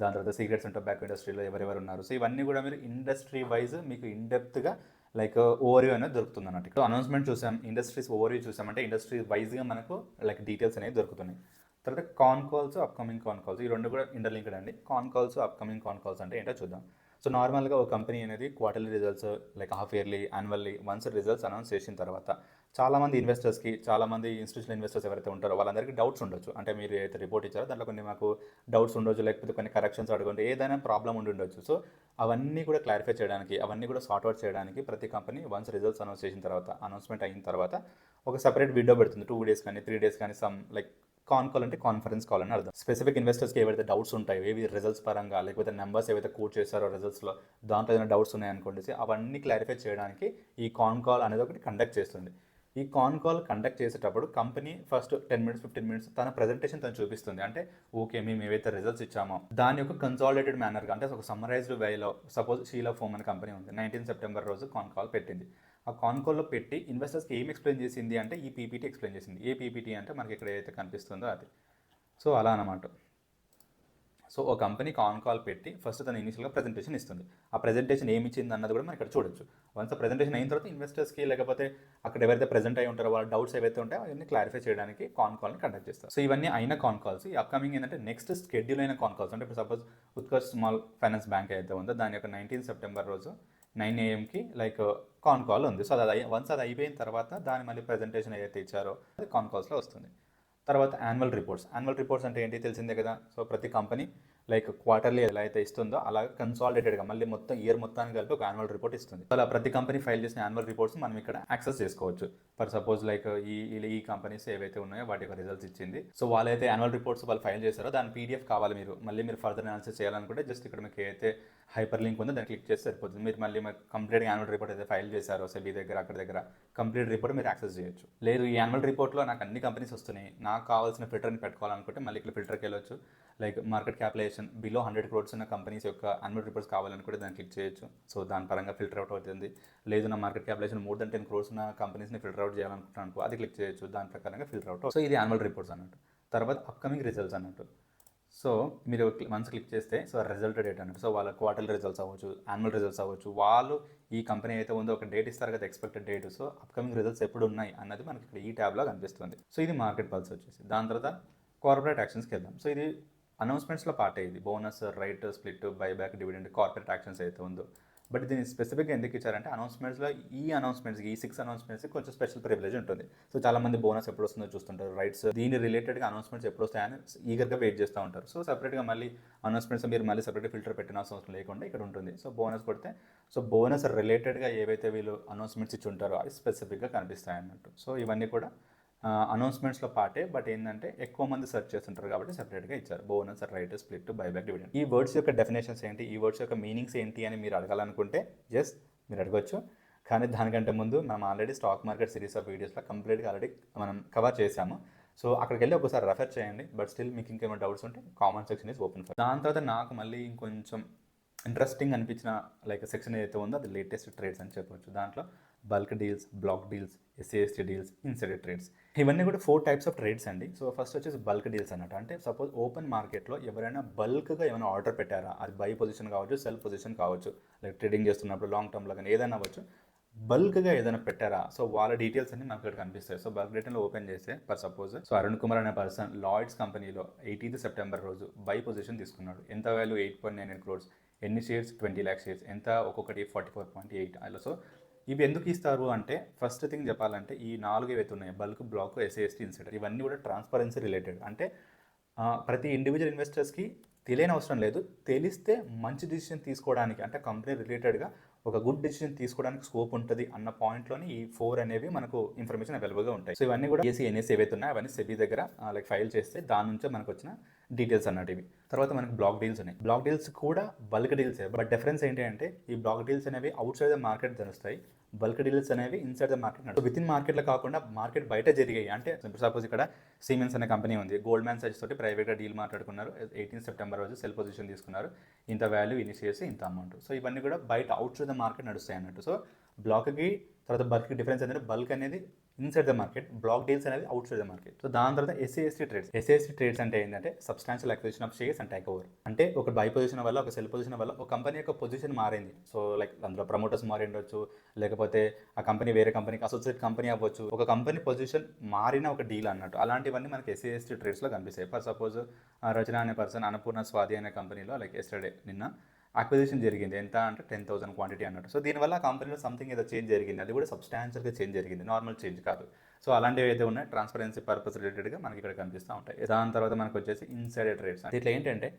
దాని తర్వాత సిగరెట్స్ అండ్ టొబాకో ఇండస్ట్రీలో ఎవరెవరు ఉన్నారు. సో ఇవన్నీ కూడా మీరు ఇండస్ట్రీ వైజ్ మీకు ఇన్డెప్త్గా లైక్ ఓవర్వ్యూ అనేది దొరుకుతుంది అన్నట్టు. సో అనౌన్స్మెంట్ చూసాం, ఇండస్ట్రీస్ ఓవర్వ్యూ చూసామంటే ఇండస్ట్రీ వైజ్గా మనకు లైక్ డీటెయిల్స్ అనేవి దొరుకుతున్నాయి. తర్వాత కాన్ కాల్స్, అప్కమింగ్ కాన్ కాల్స్, ఈ రెండు కూడా ఇంటర్లింక్డ్ అండి. కాన్ కాల్స్, అప్కమింగ్ కాన్ కాల్స్ అంటే ఏంటో చూద్దాం. సో నార్మల్గా ఒక కంపెనీ అనేది quarterly results like half yearly, annually once results announce చేసిన తర్వాత చాలామంది ఇన్వెస్టర్స్కి, చాలామంది ఇన్స్టిట్యూషనల్ ఇన్వెస్టర్స్ ఎవరైతే ఉంటారో వాళ్ళందరికీ డౌట్స్ ఉండొచ్చు. అంటే మీరు ఏదైతే రిపోర్ట్ ఇచ్చారో దాంట్లో కొన్ని మాకు డౌట్స్ ఉండొచ్చు, లేకపోతే కొన్ని కరెక్షన్స్ అడగండి, ఏదైనా ప్రాబ్లం ఉండొచ్చు. సో అవన్నీ కూడా క్లారిఫై చేయడానికి, అవన్నీ కూడా సార్ట్అవుట్ చేయడానికి ప్రతి కంపెనీ వన్స్ రిజల్ట్స్ అనౌన్స్ చేసిన తర్వాత, అనౌన్స్మెంట్ అయిన తర్వాత ఒక సపరేట్ వీడియో పెడుతుంది. 2 days కానీ 3 days కానీ సమ్ లైక్ కాన్ కాల్ అంటే కాన్ఫరెన్స్ కాల్ అని అర్థం. స్పెసిఫిక్ ఇన్వెస్టర్స్కి ఏవైతే డౌట్స్ ఉంటాయో, ఏవి రిజల్ట్స్ పరంగా లేకపోతే నెంబర్స్ ఏవైతే కోట్ చేశారో రిజల్ట్స్లో దాంట్లో ఏదైనా డౌట్స్ ఉన్నాయనుకోండి, అవన్నీ క్లారిఫై చేయడానికి ఈ కాన్ కాల్ అనేది ఒకటి కండక్ట్ చేస్తుంది. ఈ కాన్ కాల్ కండక్ట్ చేసేటప్పుడు కంపెనీ ఫస్ట్ 10 మినిట్స్ 15 మినిట్స్ తన ప్రెజెంటేషన్ తను చూపిస్తుంది. అంటే ఓకే, మేము ఏవైతే రిజల్ట్స్ ఇచ్చామో దాని యొక్క కన్సాలిడేటెడ్ మేనర్గా, అంటే ఒక సమ్మరైజ్డ్ వేలో, సపోజ్ షీలా ఫోమ్ అనే కంపెనీ ఉంది, 19 సెప్టెంబర్ రోజు కాన్ కాల్ పెట్టింది. ఆ కాన్ కాల్లో పెట్టి ఇన్వెస్టర్స్కి ఏం ఎక్స్ప్లెయిన్ చేసింది అంటే ఈ పీపీటీ ఎక్స్ప్లెయిన్ చేసింది. ఏ పీపీటీ అంటే మనకి ఇక్కడ ఏదైతే కనిపిస్తుందో అది. సో అలా అనమాట. సో ఒక కంపెనీ కాన్ కాల్ పెట్టి ఫస్ట్ తను ఇనిషియల్గా ప్రెజెంటేషన్ ఇస్తుంది. ఆ ప్రెజెంటేషన్ ఏమి ఇచ్చింది అన్నది కూడా మనం ఇక్కడ చూడొచ్చు. వన్స్ ఆ ప్రెజెంటేషన్ అయిన తర్వాత ఇన్వెస్టర్స్కి లేకపోతే అక్కడ ఎవరైతే ప్రెజెంట్ అయి ఉంటారో వాళ్ళ డౌట్స్ ఏవైతే ఉంటాయో అవన్నీ క్లారిఫై చేయడానికి కాన్ కాల్ని కండక్ట్ చేస్తారు. సో ఇవన్నీ అయిన కాన్ కాల్స్. ఈ అప్కమింగ్ ఏంటంటే నెక్స్ట్ షెడ్యూల్ అయిన కాన్ కాల్స్. అంటే ఇప్పుడు suppose Utkarsh small finance bank అయితే ఉందో దాని యొక్క 19 సెప్టెంబర్ రోజు 9 AM లైక్ కాన్ కాల్ ఉంది. సో అది వన్స్ అది అయిపోయిన తర్వాత దాని మళ్ళీ ప్రెజెంటేషన్ ఏదైతే ఇచ్చారో అది కాన్ కాల్స్లో వస్తుంది. తర్వాత యాన్యువల్ రిపోర్ట్స్. యాన్యువల్ రిపోర్ట్స్ అంటే ఏంటి తెలిసిందే కదా. సో ప్రతి కంపెనీ లైక్ క్వార్టర్లీ ఎలా అయితే ఇస్తుందో అలా కన్సాలిడేటెడ్గా మళ్ళీ మొత్తం ఇయర్ మొత్తానికి కలిపి ఒక యాన్యువల్ రిపోర్ట్ ఇస్తుంది. అలా ప్రతి కంపెనీ ఫైల్ చేసిన యాన్యువల్ రిపోర్ట్స్ మనం ఇక్కడ యాక్సెస్ చేసుకోవచ్చు. ఫర్ సపోజ్ లైక్ ఈ కంపెనీస్ ఏవైతే ఉన్నాయో వాటి యొక్క రిజల్ట్స్ ఇచ్చింది. సో వాళ్ళైతే యాన్యువల్ రిపోర్ట్స్ వాళ్ళు ఫైల్ చేశారో దాని పీడిఎఫ్ కావాలి మీరు ఫర్దర్ అనాలిసిస్ చేయాలనుకుంటే జస్ట్ ఇక్కడ మీకు ఏదైతే హైపర్ లింక్ ఉందో దాన్ని క్లిక్ చేస్తే సరిపోతుంది. మీరు మళ్ళీ కంప్లీట్ యాన్యువల్ రిపోర్ట్ అయితే ఫైల్ చేశారో సెబీ దగ్గర అక్కడ దగ్గర కంప్లీట్ రిపోర్ట్ మీరు యాక్సెస్ చేయొచ్చు. లేదు ఈ యాన్యువల్ రిపోర్ట్లో నాకు అన్ని కంపెనీస్ వస్తున్నాయి, నాకు కావాల్సిన ఫిల్టర్ని పెట్టుకోవాలనుకుంటే మళ్ళీ ఇక్కడ ఫిల్టర్కి వెళ్ళొచ్చు. Like market capitalisation below 100 crores ఉన్న కంపెనీస్ యొక్క యాన్యువల్ రిపోర్ట్స్ కావాలనుకుంటే దాన్ని క్లిక్ చేయొచ్చు. సో దాని పరంగా ఫిల్టర్ అవుట్ అవుతుంది. లేదు నా market capitalisation more than 10 crores ఉన్న కంపెనీస్ని ఫిల్టర్ అవుట్ చేయాలనుకుంటున్నాను అది క్లిక్ చేయొచ్చు. దాని ప్రకారంగా ఫిల్టర్ అవుట్. సో ఇది యాన్యువల్ రిపోర్ట్స్ అన్నట్టు. తర్వాత అప్కమింగ్ రిజల్ట్స్ అన్నట్టు. సో మీరు వన్స్ క్లిక్ చేస్తే సో రిజల్ట్ డేట్ అన్నట్టు. సో వాళ్ళ క్వార్టర్లీ రిజల్ట్స్ అవ్వచ్చు, యాన్యువల్ రిజల్ట్స్ అవ్వచ్చు, వాళ్ళు ఈ కంపెనీ అయితే ఉందో ఒక డేట్ ఇస్తారు కదా, expected date. So upcoming results ఎప్పుడు ఉన్నాయి అన్నది మనకి ఇక్కడ ఈ ట్యాబ్లో కనిపిస్తుంది. సో ఇది మార్కెట్ పల్స్ వచ్చేసి. దాని తర్వాత కార్పొరేట్ యాక్షన్స్కి వెళ్దాం. సో ఇది అనౌన్స్మెంట్స్లో పార్ట్ ఇది bonus, right, split, buyback, dividend, corporate actions అయితే ఉందో. బట్ దీన్ని స్పెసిఫిక్గా ఎందుకు ఇచ్చారంటే అనౌన్స్మెంట్స్లో ఈ 6 అనౌన్స్మెంట్స్కి కొంచెం స్పెషల్ ప్రివిలేజ్ ఉంటుంది. సో చాలామంది బోనస్ ఎప్పుడు వస్తుందో చూస్తుంటారు, రైట్స్ దీని రిలేటెడ్గా అనౌన్స్మెంట్స్ ఎప్పుడు వస్తాయని ఈగర్గా వెయిట్ చేస్తూ ఉంటారు. సో సపరేట్గా మళ్ళీ అనౌన్స్మెంట్స్ మీరు మళ్ళీ సపరేట్గా ఫిల్టర్ పెట్టిన అవసరం లేకుండా ఇక్కడ ఉంటుంది. సో బోనస్ కొడితే సో బోనస్ రిలేటెడ్గా ఏవైతే వీళ్ళు అనౌన్స్మెంట్స్ ఇచ్చి ఉంటారో అవి స్పెసిఫిక్గా కనిపిస్తాయి అన్నట్టు. సో ఇవన్నీ కూడా అనౌన్స్మెంట్స్లో పార్టే. బట్ ఏంటంటే ఎక్కువ మంది సెర్చ్ చేస్తుంటారు కాబట్టి సెపరేట్గా ఇచ్చారు. Bonus, right, split, buyback, dividend. ఈ వర్డ్స్ యొక్క డెఫినేషన్స్ ఏంటి, ఈ వర్డ్స్ యొక్క మీనింగ్స్ ఏంటి అని మీరు అడగాలనుకుంటే జస్ట్ మీరు అడగచ్చు. కానీ దానికంటే ముందు మనం already stock market series of వీడియోస్లో కంప్లీట్గా ఆల్రెడీ మనం కవర్ చేశాము. సో అక్కడికి వెళ్ళి ఒకసారి రెఫర్ చేయండి. బట్ స్టిల్ మీకు ఇంకేమైనా డౌట్స్ ఉంటే comment section is open for. దాని తర్వాత నాకు మళ్ళీ ఇంకొంచెం ఇంట్రెస్టింగ్ అనిపించిన లైక్ సెక్షన్ ఏదైతే ఉందో అది లేటెస్ట్ ట్రేడ్స్ అని చెప్పవచ్చు. దాంట్లో bulk deals, block deals, SAST deals, insider trades, ఇవన్నీ కూడా 4 types ఆఫ్ ట్రేడ్స్ అండి. సో ఫస్ట్ వచ్చేసి బల్క్ డీల్స్ అన్నట్టు. అంటే సపోజ్ ఓపెన్ మార్కెట్లో ఎవరైనా బల్క్గా ఏమైనా ఆర్డర్ పెట్టారా, అది బై పొజిషన్ కావచ్చు, సెల్ పొజిషన్ కావచ్చు, లైక్ ట్రేడింగ్ చేస్తున్నప్పుడు లాంగ్ టర్మ్లో కానీ ఏదైనా అవ్వచ్చు, బల్క్గా ఏదైనా పెట్టారా, సో వాళ్ళ డీటెయిల్స్ అన్ని మనకు ఇక్కడ కనిపిస్తాయి. సో బల్క్ డేటాలో ఓపెన్ చేస్తే for suppose so Arun Kumar అనే పర్సన్ లాయిడ్స్ కంపెనీలో 18th సెప్టెంబర్ రోజు బై పొజిషన్ తీసుకున్నాడు. ఎంత వాల్యూ 8.99 crores, ఎన్ని షేర్స్ 20 lakh షేర్స్, ఎంత ఒక్కొక్కటి 44.8 అలా. సో ఇవి ఎందుకు ఇస్తారు అంటే ఫస్ట్ థింగ్ చెప్పాలంటే ఈ 4 ఏవైతే ఉన్నాయో బల్క్, బ్లాక్, ఎస్ఏఎస్టీ, ఇన్సైడర్, ఇవన్నీ కూడా ట్రాన్స్పరెన్సీ రిలేటెడ్. అంటే ప్రతి ఇండివిజువల్ ఇన్వెస్టర్స్కి తెలియని అవసరం లేదు, తెలిస్తే మంచి డిసిషన్ తీసుకోవడానికి అంటే కంపెనీ రిలేటెడ్గా ఒక గుడ్ డిసిషన్ తీసుకోవడానికి స్కోప్ ఉంటుంది అన్న పాయింట్లోని ఈ 4 అనేవి మనకు ఇన్ఫర్మేషన్ అవైలబుల్గా ఉంటాయి. సో ఇవన్నీ కూడా ఎన్ఎస్సీ ఏవైతే ఉన్నాయో అవన్నీ సెబీ దగ్గర లైక్ ఫైల్ చేస్తే దాని నుంచే మనకు వచ్చిన డీటెయిల్స్ అన్నట్టు ఇవి. తర్వాత మనకు బ్లాక్ డీల్స్ ఉన్నాయి. బ్లాక్ డీల్స్ కూడా బల్క్ డీల్సే. బట్ డిఫరెన్స్ ఏంటి అంటే ఈ బ్లాక్ డీల్స్ అనేవి అవుట్ సైడ్ ద మార్కెట్ జరుగుతాయి, బల్క్ డీల్స్ అనేవి ఇన్సైడ్ ద మార్కెట్ నడుస్తాయి. విత్ ఇన్ మార్కెట్లో కాకుండా మార్కెట్ బయట జరిగాయి. అంటే సపోజ్ ఇక్కడ సిమెన్స్ అనే కంపెనీ ఉంది, గోల్డ్మ్యాన్ సైజ్ తోటి ప్రైవేట్గా డీల్ మాట్లాడుకున్నారు. 18th సెప్టెంబర్ రోజు సెల్ పొజిషన్ తీసుకున్నారు, ఇంత వాల్యూ, ఇన్ని షేర్స్, ఇంత అమౌంట్. సో ఇవన్నీ కూడా బయట అవుట్ సైడ్ ద మార్కెట్ నడుస్తాయి అన్నట్టు. సో బ్లాక్కి తర్వాత బల్క్కి డిఫరెన్స్ ఏంటంటే బల్క్ అనేది inside the market, block deals అనేది outside the market. So దాని తర్వాత ఎస్ఏఎస్టీ ట్రేడ్స్. ఎస్ఏఎస్టీ ట్రేడ్స్ అంటే ఏంటంటే substantial acquisition of shares and takeover. అంటే ఒక బై పొజిషన్ వల్ల, ఒక సెల్ పొజిషన్ వల్ల ఒక కంపెనీ యొక్క పొజిషన్ మారింది. సో లైక్ అందులో ప్రమోటర్స్ మారి ఉండొచ్చు, లేకపోతే ఆ కంపెనీ వేరే కంపెనీకి అసోసియేట్ కంపెనీ అవ్వచ్చు. ఒక కంపెనీ పొజిషన్ మారిన ఒక డీల్ అన్నట్టు. అలాంటివన్నీ మనకి ఎస్ఏఎస్టీ ట్రేడ్స్లో కనిపిస్తాయి. ఫర్ సపోజ్ రచన అనే పర్సన్ అన్నపూర్ణ స్వాతి అనే కంపెనీలో లైక్ ఎస్టర్డే నిన్న అక్విజిషన్ జరిగింది. ఎంత అంటే 10,000 క్వాంటిటీ అన్నట్టు. సో దీనివల్ల కంపెనీలో సంథింగ్ ఏదో చేంజ్ జరిగింది, అది కూడా సబ్స్టాన్షియల్గా చేంజ్ జరిగింది, నార్మల్ చేంజ్ కాదు. సో అలాంటివి అయితే ఉన్నాయి ట్రాన్స్పరెన్సీ పర్పస్ రిలేటెడ్గా మనకి ఇక్కడ కనిపిస్తూ ఉంటాయి. దాని తర్వాత మనకు వచ్చేసి ఇన్సైడర్ ట్రేడ్స్. ఇట్లా ఏంటంటే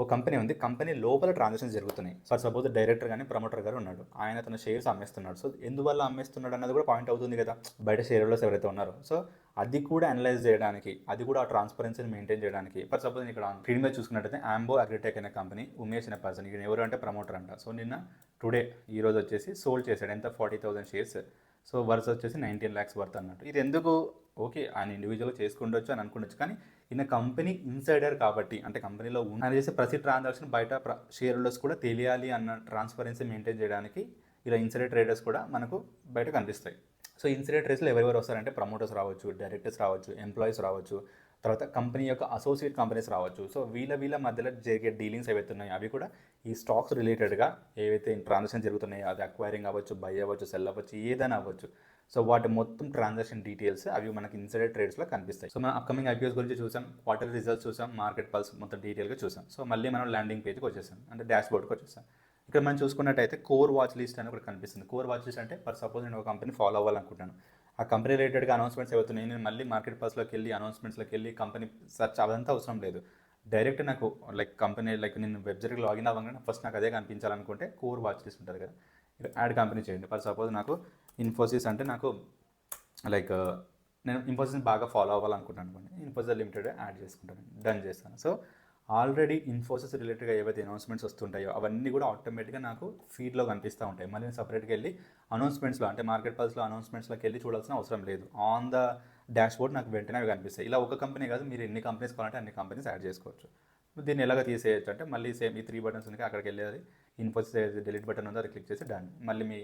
ఓ కంపెనీ ఉంది, కంపెనీ లోపల ట్రాన్సాక్షన్స్ జరుగుతున్నాయి. ఫర్ సపోజ్ డైరెక్టర్ కానీ ప్రమోటర్ గారు ఉన్నాడు, ఆయన తన షేర్స్ అమ్మేస్తున్నాడు. సో ఎందువల్ల అమ్మేస్తున్నాడు అన్నది కూడా పాయింట్ అవుతుంది కదా, బయట షేర్ హోల్డర్స్ ఎవరైతే ఉన్నారో. సో అది కూడా అనలైజ్ చేయడానికి, అది కూడా ఆ ట్రాన్స్పరెన్సీని మెయింటైన్ చేయడానికి. ఫర్ సపోజ్ నేను ఇక్కడ స్క్రీన్ మీద చూసుకున్నట్టయితే ఆంబో అగ్రిటెక్ అనే కంపెనీ, ఉమేష్ అనే పర్సన్, ఇక్కడ ఎవరు అంటే ప్రమోటర్ అంట. సో నిన్న టుడే ఈ రోజు వచ్చేసి సోల్డ్ చేశాడు, ఎంత 40,000 షేర్స్. సో వర్త్ వచ్చేసి 19 lakhs వర్త్ అన్నట్టు. ఇది ఎందుకు, ఓకే ఆయన ఇండివిజువల్గా చేసుకుండొచ్చు అని అనుకోవచ్చు, కానీ ఈయన కంపెనీ ఇన్సైడర్ కాబట్టి, అంటే కంపెనీలో ఆయన చేసే ప్రతి ట్రాన్సాక్షన్ బయట షేర్ హోల్డర్స్ కూడా తెలియాలి అన్న ట్రాన్స్పరెన్సీ మెయింటైన్ చేయడానికి ఇలా ఇన్సైడర్ ట్రేడర్స్ కూడా మనకు బయట కనిపిస్తాయి. సో ఇన్సైడర్ ట్రేడ్స్లో ఎవరెవరు వస్తారంటే ప్రమోటర్స్ రావచ్చు, డైరెక్టర్స్ రావచ్చు, ఎంప్లాయీస్ రావచ్చు, తర్వాత కంపెనీ యొక్క అసోసియేట్ కంపెనీస్ రావచ్చు. సో వీళ్ళ మధ్యలో జరిగే డీలింగ్స్ ఏవైతే ఉన్నాయో అవి కూడా ఈ స్టాక్స్ రిలేటెడ్గా ఏవైతే ట్రాన్సాక్షన్ జరుగుతున్నాయో, అది అక్వైరింగ్ అవ్వచ్చు, బై అవ్వచ్చు, సెల్ అవ్వచ్చు, ఏదైనా అవ్వచ్చు. సో వాటి మొత్తం ట్రాన్సాక్షన్ డీటెయిల్స్ అవి మనకి ఇన్సైడర్ ట్రేడ్స్లో కనిపిస్తాయి. సో మనం అప్కమింగ్ ఐపీఎస్ గురించి చూసాం, క్వార్టర్ రిజల్ట్స్ చూసాం, మార్కెట్ పల్స్ మొత్తం డీటెయిల్గా చూసాం. సో మళ్ళీ మనం ల్యాండింగ్ పేజ్కి వచ్చేసాం, అంటే డాష్ బోర్డ్కి వచ్చేసాం. ఇక్కడ మనం చూసుకున్నట్టయితే కోర్ వాచ్ లిస్ట్ అని ఒకటి కనిపిస్తుంది. కోర్ వాచ్ లిస్ట్ అంటే ఫర్ సపోజ్ నేను ఒక కంపెనీ ఫాలో అవ్వాలనుకుంటాను, ఆ కంపెనీ రిలేటెడ్గా అనౌన్స్మెంట్స్ అవుతున్నాయి, నేను మళ్ళీ మార్కెట్ పల్స్లోకి వెళ్ళి అనౌన్స్మెంట్స్లోకి వెళ్ళి కంపెనీ సర్చ్ అదంతా అవసరం లేదు. డైరెక్ట్ నాకు లైక్ కంపెనీ నేను వెబ్సైట్కి లాగిన్ అవ్వగానే ఫస్ట్ నాకు అదే కనిపించాలనుకుంటే కోర్ వాచ్ లిస్ట్ ఉంటుంది కదా, యాడ్ కంపెనీ చేయండి. ఫర్ సపోజ్ నాకు ఇన్ఫోసిస్ అంటే నాకు నేను ఇన్ఫోసిస్ని బాగా ఫాలో అవ్వాలనుకుంటాను అనుకోండి, ఇన్ఫోసిస్ లిమిటెడ్ యాడ్ చేసుకుంటాను, డన్ చేస్తాను. సో ఆల్రెడీ ఇన్ఫోసిస్ రిలేటెడ్గా ఏవైతే అనౌన్స్మెంట్స్ వస్తుంటాయో అవన్నీ కూడా ఆటోమేటిక్గా నాకు ఫీడ్లో కనిపిస్తూ ఉంటాయి. మళ్ళీ నేను సపరేట్గా వెళ్ళి అనౌన్స్మెంట్స్లో, అంటే మార్కెట్ పల్స్లో అనౌన్స్మెంట్స్లోకి వెళ్ళి చూడాల్సిన అవసరం లేదు. ఆన్ ద డాష్ బోర్డ్ నాకు వెంటనే అవి కనిపిస్తాయి. ఇలా ఒక కంపెనీ కాదు, మీరు ఎన్ని కంపెనీస్ కావాలంటే అన్ని కంపెనీస్ యాడ్ చేసుకోవచ్చు. దీన్ని ఎలాగ తీసేయచ్చు అంటే మళ్ళీ సేమ్ ఈ 3 బటన్స్ ఉన్నాయి, అక్కడికి వెళ్ళేది ఇన్ఫోసిస్ డిలీట్ బటన్ ఉందో అది క్లిక్ చేసి డన్, మళ్ళీ మీ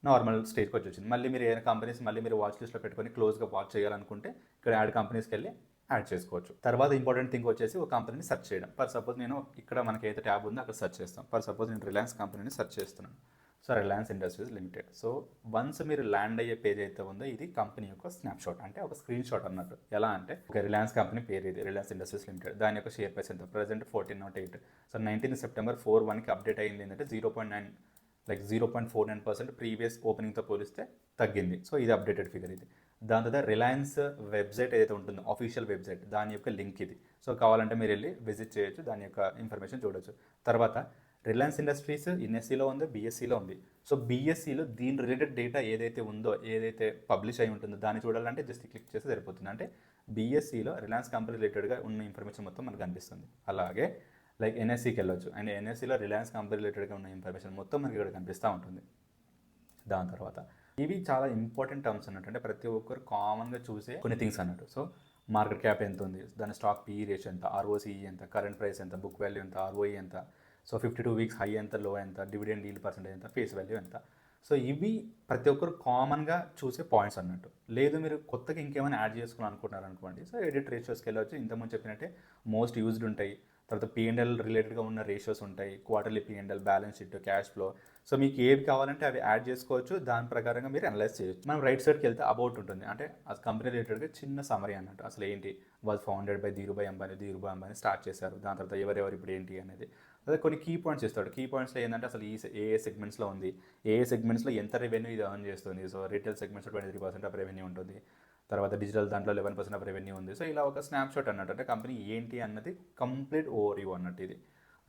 నార్మల్ స్టేజ్కి వచ్చింది. మళ్ళీ మీరు ఏదైనా కంపెనీస్ మళ్ళీ మీరు వాచ్ లిస్ట్లో పెట్టుకొని క్లోజ్గా వాచ్ చేయాలనుకుంటే ఇక్కడ యాడ్ కంపెనీస్కి వెళ్ళి యాడ్ చేసుకోవచ్చు. తర్వాత ఇంపార్టెంట్ థింగ్ వచ్చేసి ఒక కంపెనీని సెర్చ్ చేయడం. ఫర్ సపోజ్ నేను ఇక్కడ మనకి అయితే ట్యాబ్ ఉందో అక్కడ సెర్చ్ చేస్తాం. ఫర్ సపోజ్ నేను రిలయన్స్ కంపెనీని సెర్చ్ చేస్తున్నాను. So Reliance industries limited. So once మీరు ల్యాండ్ అయ్యే పేజ్ అయితే ఉందో ఇది కంపెనీ యొక్క స్నాప్షాట్, అంటే ఒక స్క్రీన్ షాట్ అన్నట్టు. ఎలా అంటే ఒక రిలయన్స్ కంపెనీ పేరు ఇది, రిలయన్స్ ఇండస్ట్రీస్ లిమిటెడ్. దాని యొక్క షేర్ ప్రైస్ ఎంత ప్రజెంట్ 1408. సో 19 September 4/1కి అప్డేట్ అయింది ఏంటంటే 0.49% ప్రీవియస్ ఓపెనింగ్తో పోలిస్తే తగ్గింది. సో ఇది అప్డేటెడ్ ఫిగర్ ఇది. దాని తర్వాత రిలయన్స్ వెబ్సైట్ ఏదైతే ఉంటుందో ఆఫీషియల్ వెబ్సైట్, దాని యొక్క లింక్ ఇది. సో కావాలంటే మీరు వెళ్ళి విజిట్ చేయొచ్చు, దాని యొక్క ఇన్ఫర్మేషన్ చూడొచ్చు. తర్వాత రిలయన్స్ ఇండస్ట్రీస్ ఎన్ఎస్సిలో ఉంది, బీఎస్సీలో ఉంది. సో బీఎస్సీలో దీని రిలేటెడ్ డేటా ఏదైతే ఉందో, ఏదైతే పబ్లిష్ అయి ఉంటుందో దాన్ని చూడాలంటే జస్ట్ క్లిక్ చేస్తే సరిపోతుంది. అంటే బీఎస్సీలో రిలయన్స్ కంపెనీ రిలేటెడ్గా ఉన్న ఇన్ఫర్మేషన్ మొత్తం మనకు కనిపిస్తుంది. అలాగే ఎన్ఎస్సికి వెళ్ళొచ్చు, అండ్ ఎన్ఎస్సిలో రిలయన్స్ కంపెనీ రిలేటెడ్గా ఉన్న ఇన్ఫర్మేషన్ మొత్తం మనకి ఇక్కడ కనిపిస్తూ ఉంటుంది. దాని తర్వాత ఇవి చాలా ఇంపార్టెంట్ టర్మ్స్ అన్నట్టు, అంటే ప్రతి ఒక్కరు కామన్గా చూసే కొన్ని థింగ్స్ అన్నట్టు. సో మార్కెట్ క్యాప్ ఎంత ఉంది, దాని స్టాక్ పీఈ రేషియో ఎంత, ఆర్ఓసిఈ ఎంత, కరెంట్ ప్రైస్ ఎంత, బుక్ వాల్యూ ఎంత, ఆర్ఓఈ ఎంత, సో 52 weeks హై ఎంత, లో ఎంత, డివిడెండ్ ఈల్డ్ పర్సెంటేజ్ ఎంత, ఫేస్ వాల్యూ ఎంత. సో ఇవి ప్రతి ఒక్కరు కామన్గా చూసే పాయింట్స్ అన్నట్టు. లేదు మీరు కొత్తగా ఇంకేమైనా యాడ్ చేసుకుని అనుకుంటున్నారు అనుకోండి, సో ఎడిట్ రేషియోస్కి వెళ్ళవచ్చు. ఇంతకుముందు చెప్పినట్టే మోస్ట్ యూజ్డ్ ఉంటాయి. తర్వాత P&L రిలేటెడ్గా ఉన్న రేషియోస్ ఉంటాయి, quarterly P&L, balance sheet, cash flow. So మీకు ఏవి కావాలంటే అవి యాడ్ చేసుకోవచ్చు, దాని ప్రకారంగా మీరు అనలైజ్ చేయొచ్చు. మనం రైట్ సైడ్కి వెళ్తే అబౌట్ ఉంటుంది, అంటే అది కంపెనీ రిలేటెడ్గా చిన్న సమరీ అన్నట్టు. అసలు ఏంటి, was founded by Dhirubhai Ambani start చేశారు, దాని తర్వాత ఎవరెవరు ఇప్పుడు ఏంటి అనేది. అదే కొన్ని కీ పాయింట్స్ ఇస్తాడు. కీ పాయింట్స్లో ఏంటంటే అసలు ఏ సెగ్మెంట్స్లో ఉంది, ఏ సెగ్మెంట్స్లో ఎంత రెవెన్యూ ఇది ఎర్న్ చేస్తుంది. సో రీటైల్ సెగ్మెంట్స్లో 23% ఆఫ్ రెవెన్యూ ఉంటుంది, తర్వాత డిజిటల్ దాంట్లో 11% ఆఫ్ రెవెన్యూ ఉంది. సో ఇలా ఒక స్నాప్షాట్ అన్నట్టు, అంటే కంపెనీ ఏంటి అన్నది కంప్లీట్ ఓవర్వ్యూ అన్నట్టు ఇది.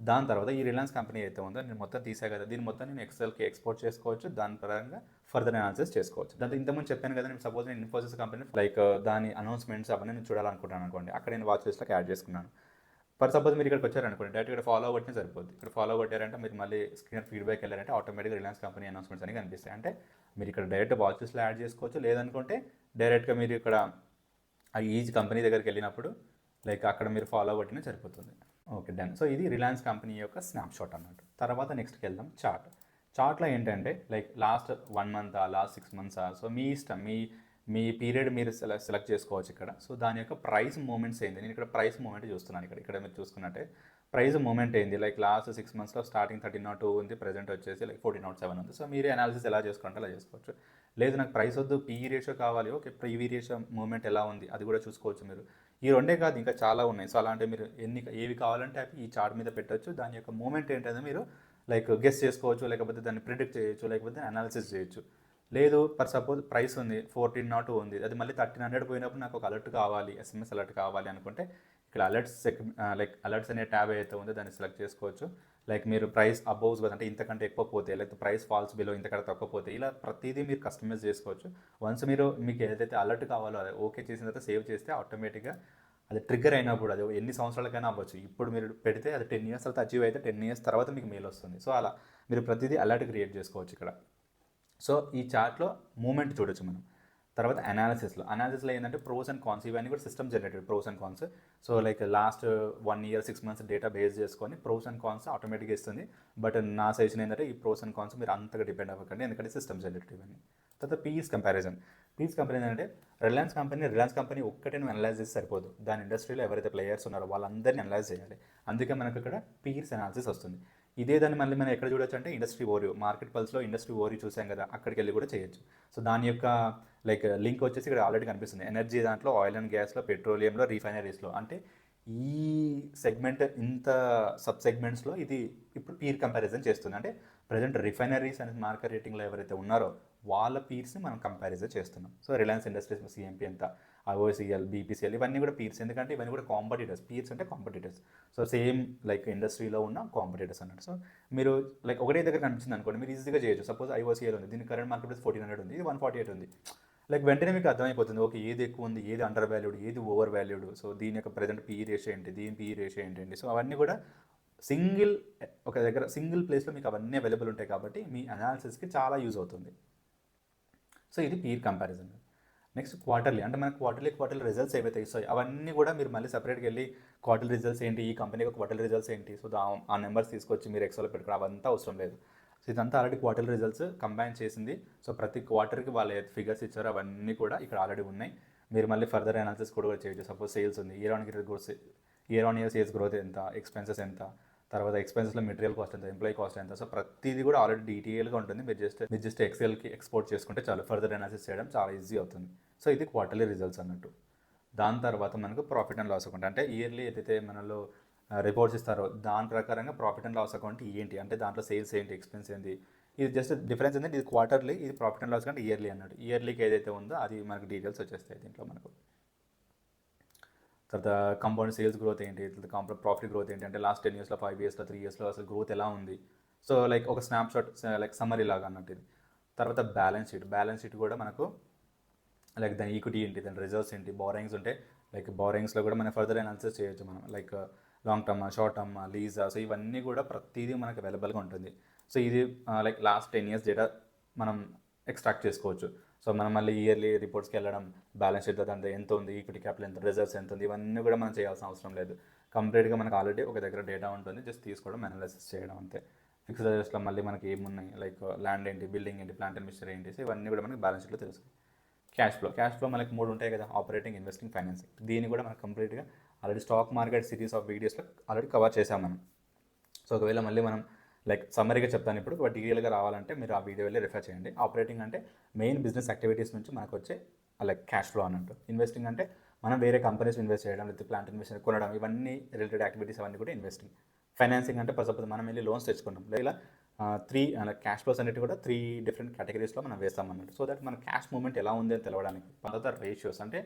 దాని తర్వాత ఈ రిలయన్స్ కంపెనీ అయితే ఉందో నేను మొత్తం తీసా కదా, దీన్ని మొత్తం నేను ఎక్సెల్కి ఎక్స్పోర్ట్ చేసుకోవచ్చు, దాని పరంగా ఫర్దర్ అనాలిసిస్ చేసుకోవచ్చు. దాంతో ఇంతకుముందు చెప్పాను కదా, నేను సపోజ్ నేను ఇన్ఫోసిస్ కంపెనీ దాని అనౌన్స్మెంట్స్ అవన్నీ నేను చూడాలనుకుంటాను అనుకోండి, అక్కడ నేను వాచ్ లిస్ట్లోకి యాడ్ చేసుకున్నాను. ఫర్ సపోజ్ మీరు ఇక్కడికి వచ్చారనుకోండి, డైరెక్ట్ ఇక్కడ ఫాలో కొట్టినా సరిపోద్ది. ఇక్కడ ఫాలో కొట్టారంటే మీరు మళ్ళీ స్క్రీన్ ఫీడ్బ్యాక్ వెళ్ళారంటే ఆటోమేటిక్గా రిలయన్స్ కంపెనీ అనౌన్స్మెంట్స్ అని కనిపిస్తాయి. అంటే మీరు ఇక్కడ డైరెక్ట్ వాచ్ లిస్ట్లో యాడ్ చేసుకోవచ్చు, లేదనుకుంటే డైరెక్ట్గా మీరు ఇక్కడ ఈజ్ కంపెనీ దగ్గరికి వెళ్ళినప్పుడు అక్కడ మీరు ఫాలో కొట్టినా సరిపోతుంది. Okay done. సో ఇది రిలయన్స్ కంపెనీ యొక్క స్నాప్షాట్ అన్నట్టు. తర్వాత నెక్స్ట్కి వెళ్దాం చార్ట్లో ఏంటంటే last 1 month, last 6 months, so మీ ఇష్టం, మీ పీరియడ్ మీరు సెలెక్ట్ చేసుకోవచ్చు ఇక్కడ. సో దాని యొక్క ప్రైస్ మూమెంట్స్ ఏంది, నేను ఇక్కడ ప్రైస్ మూమెంట్ చూస్తున్నాను. ఇక్కడ మీరు చూసుకున్నట్టే ప్రైస్ మూమెంట్ ఏంది, లాస్ట్ 6 monthsలో స్టార్టింగ్ 1302 ఉంది, ప్రజెంట్ వచ్చేసి 1407 ఉంది. సో మీరే అనాలిసిస్ ఎలా చేసుకోవాలంటే అలా చేసుకోవచ్చు. లేదు నాకు ప్రైస్ వద్దు, పీఈ రేషియో కావాలి, ఓకే పీఈ రేషియో మూమెంట్ ఎలా ఉంది అది కూడా చూసుకోవచ్చు మీరు. ఈ రెండే కాదు ఇంకా చాలా ఉన్నాయి. సో అలాంటి మీరు ఏవి కావాలంటే అవి ఈ చార్ట్ మీద పెట్టవచ్చు. దాని యొక్క మూమెంట్ ఏంటంటే మీరు గెస్ చేసుకోవచ్చు, లేకపోతే దాన్ని ప్రిడిక్ట్ చేయొచ్చు, లేకపోతే అనాలిసిస్ చేయొచ్చు. లేదు ఫర్ సపోజ్ ప్రైస్ ఉంది 1402 ఉంది, అది మళ్ళీ 1300 పోయినప్పుడు నాకు ఒక అలర్ట్ కావాలి, SMS అలర్ట్ కావాలి అనుకుంటే ఇక్కడ లైక్ అలర్ట్స్ అనే ట్యాబ్ ఏదైతే ఉందో దాన్ని సెలెక్ట్ చేసుకోవచ్చు. లైక్ మీరు ప్రైస్ అబౌవ్స్ అంటే ఇంతకంటే ఎక్కువ పోతే, లేకపోతే ప్రైస్ ఫాల్స్ బిలో ఇంతకంటే తక్కువ పోతే, ఇలా ప్రతిదీ మీరు కస్టమైజ్ చేసుకోవచ్చు. వన్స్ మీకు ఏదైతే అలర్ట్ కావాలో అది ఓకే చేసిన తర్వాత సేవ్ చేస్తే ఆటోమేటిక్గా అది ట్రిగ్గర్ అయినప్పుడు అది ఎన్ని సంవత్సరాలకైనా అవ్వచ్చు. ఇప్పుడు మీరు పెడితే అది 10 ఇయర్స్ తర్వాత అచీవ్ అయితే 10 ఇయర్స్ తర్వాత మీకు మెయిల్ వస్తుంది. సో అలా మీరు ప్రతిదీ అలర్ట్ క్రియేట్ చేసుకోవచ్చు ఇక్కడ. సో ఈ చార్ట్లో మూమెంట్ చూడొచ్చు మనం. తర్వాత అనాలిసిస్లో ఏంటంటే ప్రోస్ అండ్ కాన్స్, ఇవన్నీ కూడా system generated pros and cons. So like last 1 year 6 months data base చేసుకొని ప్రోస్ అండ్ కాన్స్ ఆటోమేటిక్గా ఇస్తుంది. బట్ నా సజెషన్ ఏంటంటే ఈ ప్రోస్ అండ్ కాన్స్ మీరు అంతగా డిపెండ్ అవ్వకండి, ఎందుకంటే సిస్టమ్ జనరేటెడ్ ఇవన్నీ. తర్వాత పీస్ కంపారిజన్ అంటే రిలయన్స్ కంపెనీ ఒక్కటే నువ్వు అనలైజ్ చేసి సరిపోదు, దాని ఇండస్ట్రీలో ఎవరైతే ప్లేయర్స్ ఉన్నారో వాళ్ళందరినీ అనలైజ్ చేయాలి. అందుకే మనకు ఇక్కడ పీర్స్ అనాలిసిస్ వస్తుంది. ఇదే దాన్ని మళ్ళీ మనం ఎక్కడ చూడొచ్చు అంటే ఇండస్ట్రీ ఓరియో, మార్కెట్ పల్స్లో ఇండస్ట్రీ ఓరియో చూసాం కదా, అక్కడికి వెళ్ళి కూడా చేయొచ్చు. సో దాని యొక్క లైక్ లింక్ వచ్చేసి ఇక్కడ ఆల్రెడీ కనిపిస్తుంది. ఎనర్జీ దాంట్లో, ఆయిల్ అండ్ గ్యాస్లో, పెట్రోలియంలో, రిఫైనరీస్లో, అంటే ఈ సెగ్మెంట్ ఇంత సబ్ సెగ్మెంట్స్లో ఇది ఇప్పుడు పీర్ కంపారిజన్ చేస్తుంది. అంటే ప్రజెంట్ రిఫైనరీస్ అనే మార్కెట్ రేటింగ్లో ఎవరైతే ఉన్నారో వాళ్ళ పీర్స్ని మనం కంపారిజన్ చేస్తున్నాం. సో రిలయన్స్ ఇండస్ట్రీస్ సిఎంపీ ఎంత, ఓసిఎల్, బీపీసీఎల్, ఇవన్నీ కూడా పీర్స్, ఎందుకంటే ఇవన్నీ కూడా కాంపిటీటర్స్. పీర్స్ అంటే కాంపిటీటర్స్. సో సేమ్ లైక్ ఇండస్ట్రీలో ఉన్న కాంపిటీటర్స్ అన్నట్టు. సో మీరు లైక్ ఒకటే దగ్గర కనిపించింది అనుకోండి, మీరు ఈజీగా చేయొచ్చు. సపోజ్ ఐఓసీఎల్ ఉంది, దీని కరెంట్ మార్కెట్ ప్రైస్ 1400 ఉంది, ఇది 148 ఉంది. లైక్ వెంటనే మీకు అర్థమైపోతుంది, ఓకే ఏది ఎక్కువ ఉంది, ఏది అండర్ వాల్యూడ్, ఏది ఓవర్ వాల్యూడ్. సో దీని యొక్క ప్రజెంట్ పీ రేషియో ఏంటి, దీని పీ రేషియో ఏంటండి. సో అవన్నీ కూడా ఒక దగ్గర సింగిల్ ప్లేస్లో మీకు అవన్నీ అవైలబుల్ ఉంటాయి కాబట్టి మీ అనాలిసిస్కి చాలా యూజ్ అవుతుంది. సో ఇది పీర్ కంపారిజన్. నెక్స్ట్ క్వార్టర్లీ, అంటే మనకు క్వార్టర్లీ రిజల్ట్స్ ఏవైతే ఇస్తాయి అవన్నీ కూడా మీరు మళ్ళీ సపరేట్గా వెళ్ళి క్వార్టర్లీ రిజల్ట్స్ ఏంటి, ఈ కంపెనీ యొక్క క్వార్టర్లీ రిజల్ట్స్ ఏంటి, సో ఆ నెంబర్స్ తీసుకొచ్చి మీరు ఎక్సెల్లో పెట్టుకోవడం అవంతా అవసరం లేదు. సో ఇదంతా ఆల్రెడీ క్వార్టర్లీ రిజల్ట్స్ కంబైన్ చేసింది. సో ప్రతి క్వార్టర్కి వాళ్ళు ఏ ఫిగర్స్ ఇచ్చారో అవన్నీ కూడా ఇక్కడ ఆల్రెడీ ఉన్నాయి. మీరు మళ్ళీ ఫర్దర్ అనాలిసిస్ కూడా చేయొచ్చు. సపోజ్ సేల్స్ ఉంది, year on year sales growth ఎంత, ఎక్స్పెన్సెస్ ఎంత, తర్వాత ఎక్స్పెన్సెస్లో మెటీరియల్ కాస్ట్ ఎంత, ఎంప్లాయీ కాస్ట్ ఎంత. సో ప్రతిదీ కూడా ఆల్రెడీ డీటెయిల్గా ఉంటుంది. మీరు జస్ట్ ఎక్సెల్కి ఎక్స్పోర్ట్ చేసుకుంటే చాలు, ఫర్దర్ అనాలిసిస్ చేయడం చాలా ఈజీ అవుతుంది. సో ఇది క్వార్టర్లీ రిజల్ట్స్ అన్నట్టు. దాని తర్వాత మనకు ప్రాఫిట్ అండ్ లాస్ అకౌంట్, అంటే ఇయర్లీ ఏదైతే మనలో రిపోర్ట్స్ ఇస్తారో దాని ప్రకారంగా ప్రాఫిట్ అండ్ లాస్ అకౌంట్ ఏంటి, అంటే దాంట్లో సేల్స్ ఏంటి, ఎక్స్పెన్స్ ఏంటి. ఇది జస్ట్ డిఫరెన్స్ ఏంటంటే ఇది క్వార్టర్లీ, ఇది profit and loss account yearly అన్నట్టు. ఇయర్లీకి ఏదైతే ఉందో అది మనకు డీటెయిల్స్ వచ్చేస్తాయి దీంట్లో మనకు. తర్వాత కంపౌండ్ సేల్స్ గ్రోత్ ఏంటి, కంపౌండ్ ప్రాఫిట్ గ్రోత్ ఏంటి, అంటే లాస్ట్ 10 yearsలో 5 yearsలో 3 yearsలో అసలు గ్రోత్ ఎలా ఉంది. సో లైక్ ఒక స్నాప్షాట్, లైక్ సమ్మరీ లాగా అన్నట్టు ఇది. తర్వాత బ్యాలెన్స్ షీట్ కూడా మనకు లైక్ దాని ఈక్విటీ ఏంటి, దాని రిజర్వ్స్ ఏంటి, బారోయింగ్స్ ఉంటే లైక్ బారోయింగ్స్లో కూడా మనం ఫర్దర్ అనాలిసిస్ చేయొచ్చు మనం, like long term, short term, లీజా. సో ఇవన్నీ కూడా ప్రతిదీ మనకు అవైలబుల్గా ఉంటుంది. సో ఇది లైక్ లాస్ట్ 10 years డేటా మనం ఎక్స్ట్రాక్ట్ చేసుకోవచ్చు. సో మనం మళ్ళీ ఇయర్లీ రిపోర్ట్స్కి వెళ్ళడం, బ్యాలెన్స్ షీట్ దాంట్లో ఎంత ఉంది, ఈక్విటీ క్యాపిటల్ ఎంత, రిజర్వ్స్ ఎంత ఉంది, ఇవన్నీ కూడా మనం చేయాల్సిన అవసరం లేదు. కంప్లీట్గా మనకు ఆల్రెడీ ఒక దగ్గర డేటా ఉంటుంది, జస్ట్ తీసుకోవడం, అనాలిసిస్ చేయడం అంతే. ఫిక్స్డ్ అసెట్స్లో మళ్ళీ మనకి ఏమున్నాయి, లైక్ ల్యాండ్ ఏంటి, బిల్డింగ్ ఏంటి, ప్లాంట్ అండ్ మిషనరీ ఏంటి. సో ఇవన్నీ కూడా మనకి బ్యాలెన్స్ షీట్లో తెలుస్తుంది. క్యాష్ ఫ్లో మనకి 3 ఉంటాయి కదా, ఆపరేటింగ్, ఇన్వెస్టింగ్, ఫైనాన్సింగ్. దీన్ని కూడా మనకు కంప్లీట్గా already stock market series of వీడియోస్లో ఆల్రెడీ కవర్ చేసాం మనం. సో ఒకవేళ మళ్ళీ మనం లైక్ సమ్మరీగా చెప్తాను ఇప్పుడు, బట్ డీటెయిల్గా రావాలంటే మీరు ఆ వీడియో వెళ్ళి రిఫర్ చేయండి. ఆపరేటింగ్ అంటే మెయిన్ బిజినెస్ యాక్టివిటీస్ నుంచి మనకు వచ్చే లైక్ క్యాష్ ఫ్లో అన్నట్టు. ఇన్వెస్టింగ్ అంటే మనం వేరే కంపెనీస్ ఇన్వెస్ట్ చేయడం, లేకపోతే ప్లాంట్ ఇన్వెస్ట్ కొనడం, ఇవన్నీ రిలేటెడ్ యాక్టివిటీస్ అవన్నీ కూడా ఇన్వెస్టింగ్. ఫైనాన్సింగ్ అంటే సపోజ్ మనం వెళ్ళి లోన్స్ తెచ్చుకున్నాం, ఇలా 3 క్యాష్ ఫ్లోస్ అనేవి కూడా 3 different కేటగిరీస్లో మనం వేస్తాం అన్నట్టు. సో దట్ మన క్యాష్ మూమెంట్ ఎలా ఉంది అని తెలవడానికి. తర్వాత రేషియోస్, అంటే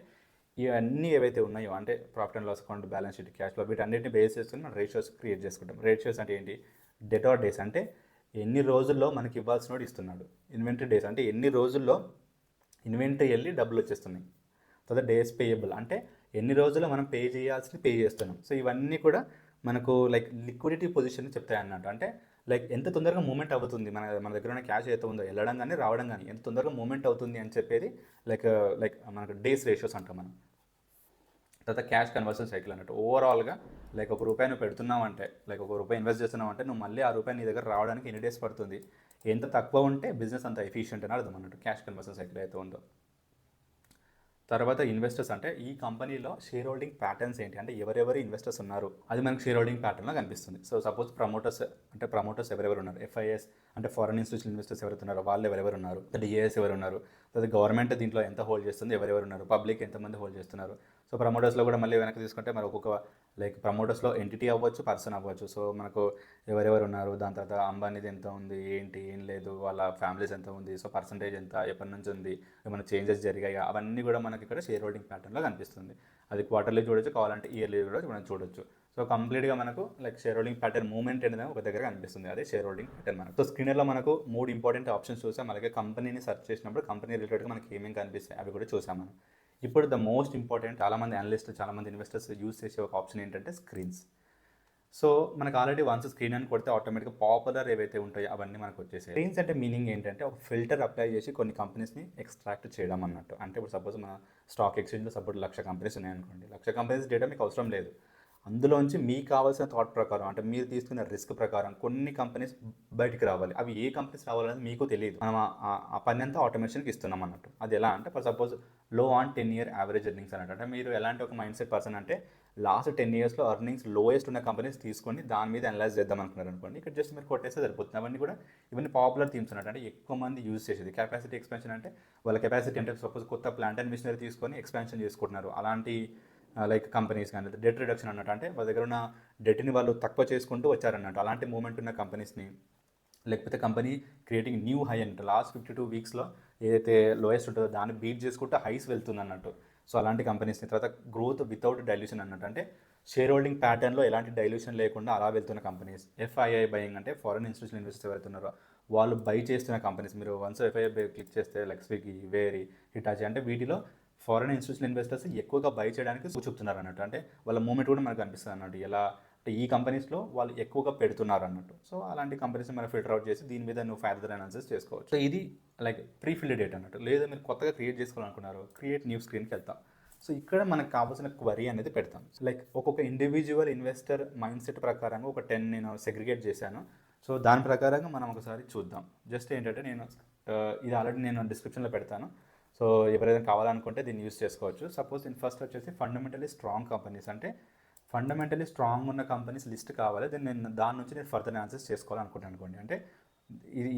ఇవన్నీ ఏవైతే ఉన్నాయో, అంటే profit and loss account, balance sheet, cash flow, వీటన్నిటిని బేస్ చేసుకుని మనం రేషియోస్ క్రియేట్ చేసుకుంటాం. రేషియోస్ అంటే ఏంటి, డెటార్ డేస్ అంటే ఎన్ని రోజుల్లో మనకి ఇవ్వాల్సినోడు ఇస్తున్నాడు, ఇన్వెంటరీ డేస్ అంటే ఎన్ని రోజుల్లో ఇన్వెంటరీ వెళ్ళి డబ్బులు వచ్చేస్తున్నాయి. తర్వాత డేస్ పేయబుల్ అంటే ఎన్ని రోజుల్లో మనం పే చేయాల్సింది పే చేస్తున్నాం. సో ఇవన్నీ కూడా మనకు లైక్ లిక్విడిటీ పొజిషన్ చెప్తాయి అన్నట్టు. అంటే లైక్ ఎంత తొందరగా మూమెంట్ అవుతుంది, మన దగ్గర ఉన్న క్యాష్ అయితే ఉందో వెళ్ళడం కానీ రావడం కానీ ఎంత తొందరగా మూమెంట్ అవుతుంది అని చెప్పేది లైక్ మనకు డేస్ రేషియోస్ అంటాం మనం. తర్వాత క్యాష్ కన్వర్షన్ సైకిల్ అన్నట్టు. ఓవరాల్గా లైక్ ₹1 నువ్వు పెడుతున్నావంటే, లైక్ ₹1 ఇన్వెస్ట్ చేస్తున్నావంటే నువ్వు మళ్ళీ ₹6 నీ దగ్గర రావడానికి ఎన్ని డేస్ పడుతుంది, ఎంత తక్కువ ఉంటే బిజినెస్ అంత ఎఫిషియెంట్ అని అర్థం అన్నట్టు క్యాష్ కన్వర్షన్ సైకిల్ అయితే ఉందో. తర్వాత ఇన్వెస్టర్స్ అంటే ఈ కంపెనీలో షేర్ హోల్డింగ్ ప్యాటర్న్స్ ఏంటి, అంటే ఎవరెవరు ఇన్వెస్టర్స్ ఉన్నారు అది మనకు షేర్ హోల్డింగ్ ప్యాటర్న్లో కనిపిస్తుంది. సో సపోజ్ ప్రమోటర్స్ ఎవరెవరు ఉన్నారు, FIS అంటే ఫారెన్ ఇన్స్టిట్యూషనల్ ఇన్వెస్టర్స్ ఎవరైతే ఉన్నారో వాళ్ళు ఎవరెవరు ఉన్నారు, DIS ఎవరు ఉన్నారు, తర్వాత గవర్నమెంట్ దీంట్లో ఎంత హోల్డ్ చేస్తుంది, ఎవరెవరు ఉన్నారు, పబ్లిక్ ఎంతమంది హోల్డ్ చేస్తున్నారు. సో ప్రమోటర్స్లో కూడా మళ్ళీ వెనక్కి తీసుకుంటే మరి ఒక్కొక్క లైక్ ప్రమోటర్స్లో ఎంటిటీ అవ్వచ్చు, పర్సన్ అవ్వచ్చు. సో మనకు ఎవరెవరు ఉన్నారు, దాని తర్వాత అంబానీది ఎంత ఉంది, ఏంటి ఏం లేదు, వాళ్ళ ఫ్యామిలీస్ ఎంత ఉంది, సో పర్సంటేజ్ ఎంత, ఎప్పటి నుంచి ఉంది, ఏమైనా చేంజెస్ జరిగాయా, అవన్నీ కూడా మనకి ఇక్కడ షేర్ హోల్డింగ్ ప్యాటర్న్లో కనిపిస్తుంది. అది క్వార్టర్లీ చూడొచ్చు, కావాలంటే ఇయర్లీ కూడా మనం చూడొచ్చు. సో కంప్లీట్గా మనకు like share holding pattern movement అనేది ఒక దగ్గర కనిపిస్తుంది, అదే షేర్ హోల్డింగ్ ప్యాటర్న్ మనకు. సో స్క్రీనర్లో మనకు 3 ఇంపార్టెంట్ ఆప్షన్స్ చూసాం, అలాగే కంపెనీని సెర్చ్ చేసినప్పుడు కంపెనీ రిలేటెడ్గా మనకి ఏమేమి కనిపిస్తాయి అవి కూడా చూసాం మనం. ఇప్పుడు ద మోస్ట్ ఇంపార్టెంట్, చాలామంది అనలిస్ట్ చాలామంది ఇన్వెస్టర్స్ యూస్ చేసే ఒక ఆప్షన్ ఏంటంటే స్క్రీన్స్. సో మనకు ఆల్రెడీ వన్స్ స్క్రీన్ అని కొడితే ఆటోమేటిక్గా పాపులర్ ఏవైతే ఉంటాయో అవన్నీ మనకు వచ్చేసాయి. స్క్రీన్స్ అంటే మీనింగ్ ఏంటంటే ఒక ఫిల్టర్ అప్లై చేసి కొన్ని కంపెనీస్ని ఎక్స్ట్రాక్ట్ చేయడం అన్నట్టు. అంటే ఇప్పుడు సపోజ్ మన స్టాక్ ఎక్స్చేంజ్లో సపోజ్ 1,00,000 కంపెనీస్ ఉన్నాయనుకోండి, 1,00,000 కంపెనీస్ డేటా మీకు అవసరం లేదు. అందులోంచి మీకు కావాల్సిన థాట్ ప్రకారం, అంటే మీరు తీసుకున్న రిస్క్ ప్రకారం కొన్ని కంపెనీస్ బయటికి రావాలి. అవి ఏ కంపెనీస్ రావాలనేది మీకు తెలియదు. మనం ఆ పని అంతా ఆటోమేషన్కి ఇస్తున్నాం అన్నట్టు. అది ఎలా అంటే ఫర్ సపోజ్ లో ఆన్ 10 year యావరేజ్ ఎర్నింగ్స్ అన్నట్టు. అంటే మీరు ఎలాంటి ఒక మైండ్ సెట్ పర్సన్ అంటే లాస్ట్ 10 yearsలో ఎర్నింగ్స్ లోయెస్ట్ ఉన్న కంపెనీస్ తీసుకొని దాని మీద అనలైజ్ చేద్దాం అనుకున్నారు అనుకోండి, ఇక్కడ జస్ట్ మీరు కొట్టేస్తే సరిపోతుంది. ఇవన్నీ పాపులర్ థీమ్స్ అన్నట్టు. అంటే ఎక్కువ మంది యూజ్ చేసేది కెపాసిటీ ఎక్స్పాన్షన్. అంటే వాళ్ళ కెపాసిటీ అంటే సపోజ్ కొత్త ప్లాంట్ అండ్ మిషనరీ తీసుకొని ఎక్స్పాన్షన్ చేసుకుంటున్నారు, అలాంటి లైక్ కంపెనీస్. కానీ డెట్ రిడక్షన్ అన్నట్టు, అంటే వాళ్ళ దగ్గర ఉన్న డెట్ని వాళ్ళు తక్కువ చేసుకుంటూ వచ్చారన్నట్టు. అలాంటి మూమెంట్ ఉన్న కంపెనీస్ని, లేకపోతే కంపెనీ క్రియేటింగ్ న్యూ హై అంటే లాస్ట్ 52 weeksలో ఏదైతే లోయెస్ట్ ఉంటుందో దాన్ని బీట్ చేసుకుంటూ హైస్ వెళ్తుంది అన్నట్టు. సో అలాంటి కంపెనీస్ని. తర్వాత గ్రోత్ వితౌట్ డైల్యూషన్ అన్నట్టు, అంటే షేర్ హోల్డింగ్ ప్యాటర్న్లో ఎలాంటి డైల్యూషన్ లేకుండా అలా వెళ్తున్న కంపెనీస్. ఎఫ్ఐఐ బయింగ్ అంటే ఫారెన్ ఇన్స్టిట్యూషనల్ ఇన్వెస్టర్స్ ఎవరైతున్నారో వాళ్ళు బై చేస్తున్న కంపెనీస్. మీరు వన్స్ ఎఫ్ఐఐ క్లిక్ చేస్తే లైక్ స్విగ్గీ, వేరీ, హిటాచి, అంటే వీటిలో ఫారెన్ ఇన్స్టిట్యూషనల్ ఇన్వెస్టర్స్ ఎక్కువగా బై చేయడానికి చూపుతున్నారు అన్నట్టు. అంటే వాళ్ళ మూమెంట్ కూడా మనకు కనిపిస్తుంది అన్నట్టు. ఎలా అంటే ఈ కంపెనీస్లో వాళ్ళు ఎక్కువగా పెడుతున్నారు అన్నట్టు. సో అలాంటి కంపెనీస్ని మనం ఫిల్టర్ అవుట్ చేసి దీని మీద నువ్వు ఫర్దర్ అనాలిసిస్ చేసుకోవచ్చు. సో ఇది లైక్ ప్రీ ఫిల్డ్ డేట్ అన్నట్టు. లేదా మీరు కొత్తగా క్రియేట్ చేసుకోవాలనుకున్నారు, క్రియేట్ న్యూ స్క్రీన్కి వెళ్తాం. సో ఇక్కడ మనకు కావాల్సిన క్వరీ అనేది పెడతాం. లైక్ ఒక్కొక్క ఇండివిజువల్ ఇన్వెస్టర్ మైండ్ సెట్ ప్రకారంగా ఒక 10 నేను సెగ్రిగేట్ చేశాను. సో దాని ప్రకారంగా మనం ఒకసారి చూద్దాం. జస్ట్ ఏంటంటే నేను ఇది ఆల్రెడీ నేను డిస్క్రిప్షన్లో పెడతాను. సో ఎవరైనా కావాలనుకుంటే దీన్ని యూస్ చేసుకోవచ్చు. సపోజ్ దీని ఫస్ట్ వచ్చేసి ఫండమెంటలీ స్ట్రాంగ్ కంపెనీస్. అంటే ఫండమెంటలీ స్ట్రాంగ్ ఉన్న కంపెనీస్ లిస్ట్ కావాలి. దాని నుంచి నేను ఫర్దర్ అనాలిసిస్ చేసుకోవాలనుకుంటాను అనుకోండి. అంటే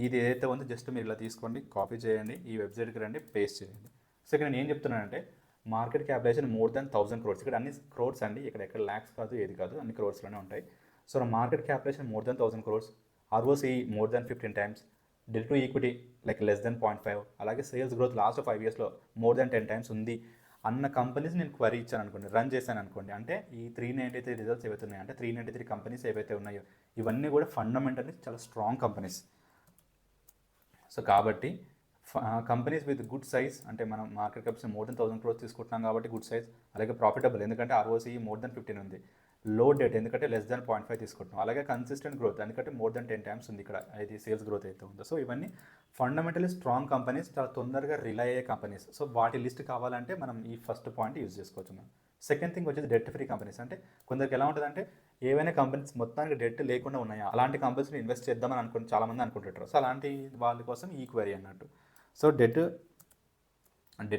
ఇది ఏదైతే ఉందో జస్ట్ మీరు ఇలా తీసుకోండి, కాపీ చేయండి, ఈ వెబ్సైట్కి రండి, పేస్ట్ చేయండి. సో ఇక్కడ నేను ఏం చెప్తున్నానంటే market capitalisation more than 1,000 crores. ఇక్కడ అన్ని క్రోర్స్ అండి, ఇక్కడ ల్యాక్స్ కాదు, ఏది కాదు, అన్ని క్రోర్స్లోనే ఉంటాయి. So market capitalisation more than 1,000 crores, ROCE more than 15 times, debt to equity like less than 0.5, అలాగే సేల్స్ గ్రోత్ లాస్ట్ 5 yearsలో more than 10 times ఉంది అన్న కంపెనీస్ నేను క్వరీ ఇచ్చాను అనుకోండి, రన్ చేశాను అనుకోండి. అంటే ఈ 393 రిజల్ట్స్ ఏవైతే ఉన్నాయో, అంటే 393 కంపెనీస్ ఏవైతే ఉన్నాయో ఇవన్నీ కూడా ఫండమెంటల్లీ చాలా స్ట్రాంగ్ కంపెనీస్. సో కాబట్టి కంపెనీస్ విత్ గుడ్ సైజ్, అంటే మనం market capital more than 1,000 crores తీసుకుంటున్నాం కాబట్టి గుడ్ సైజ్, అలాగే ప్రాఫిటబుల్ ఎందుకంటే ROCE more than 15 ఉంది, లో డెట్ ఎందుకంటే less than 0.5 తీసుకుంటున్నాం, అలాగే కన్సిస్టెంట్ గ్రోత్ ఎందుకంటే more than 10 times ఉంది ఇక్కడ ఇది సేల్స్ గ్రోత్ అయితే ఉందో. సో ఇవన్నీ ఫండమెంటలీ స్ట్రాంగ్ కంపెనీస్, చాలా తొందరగా రిలై అయ్యే కంపెనీస్. సో వాటి లిస్ట్ కావాలంటే మనం ఈ ఫస్ట్ పాయింట్ యూజ్ చేసుకోవచ్చు మనం. సెకండ్ థింగ్ వచ్చేసి డెట్ ఫ్రీ కంపెనీస్. అంటే కొందరికి ఎలా ఉంటుందంటే ఏవైనా కంపెనీస్ మొత్తానికి డెట్ లేకుండా ఉన్నాయా అలాంటి కంపెనీస్ని ఇన్వెస్ట్ చేద్దామని అనుకుని చాలామంది అనుకుంటుంటారు. సో అలాంటి వాళ్ళ కోసం ఈ క్వరీ అన్నట్టు. సో డెట్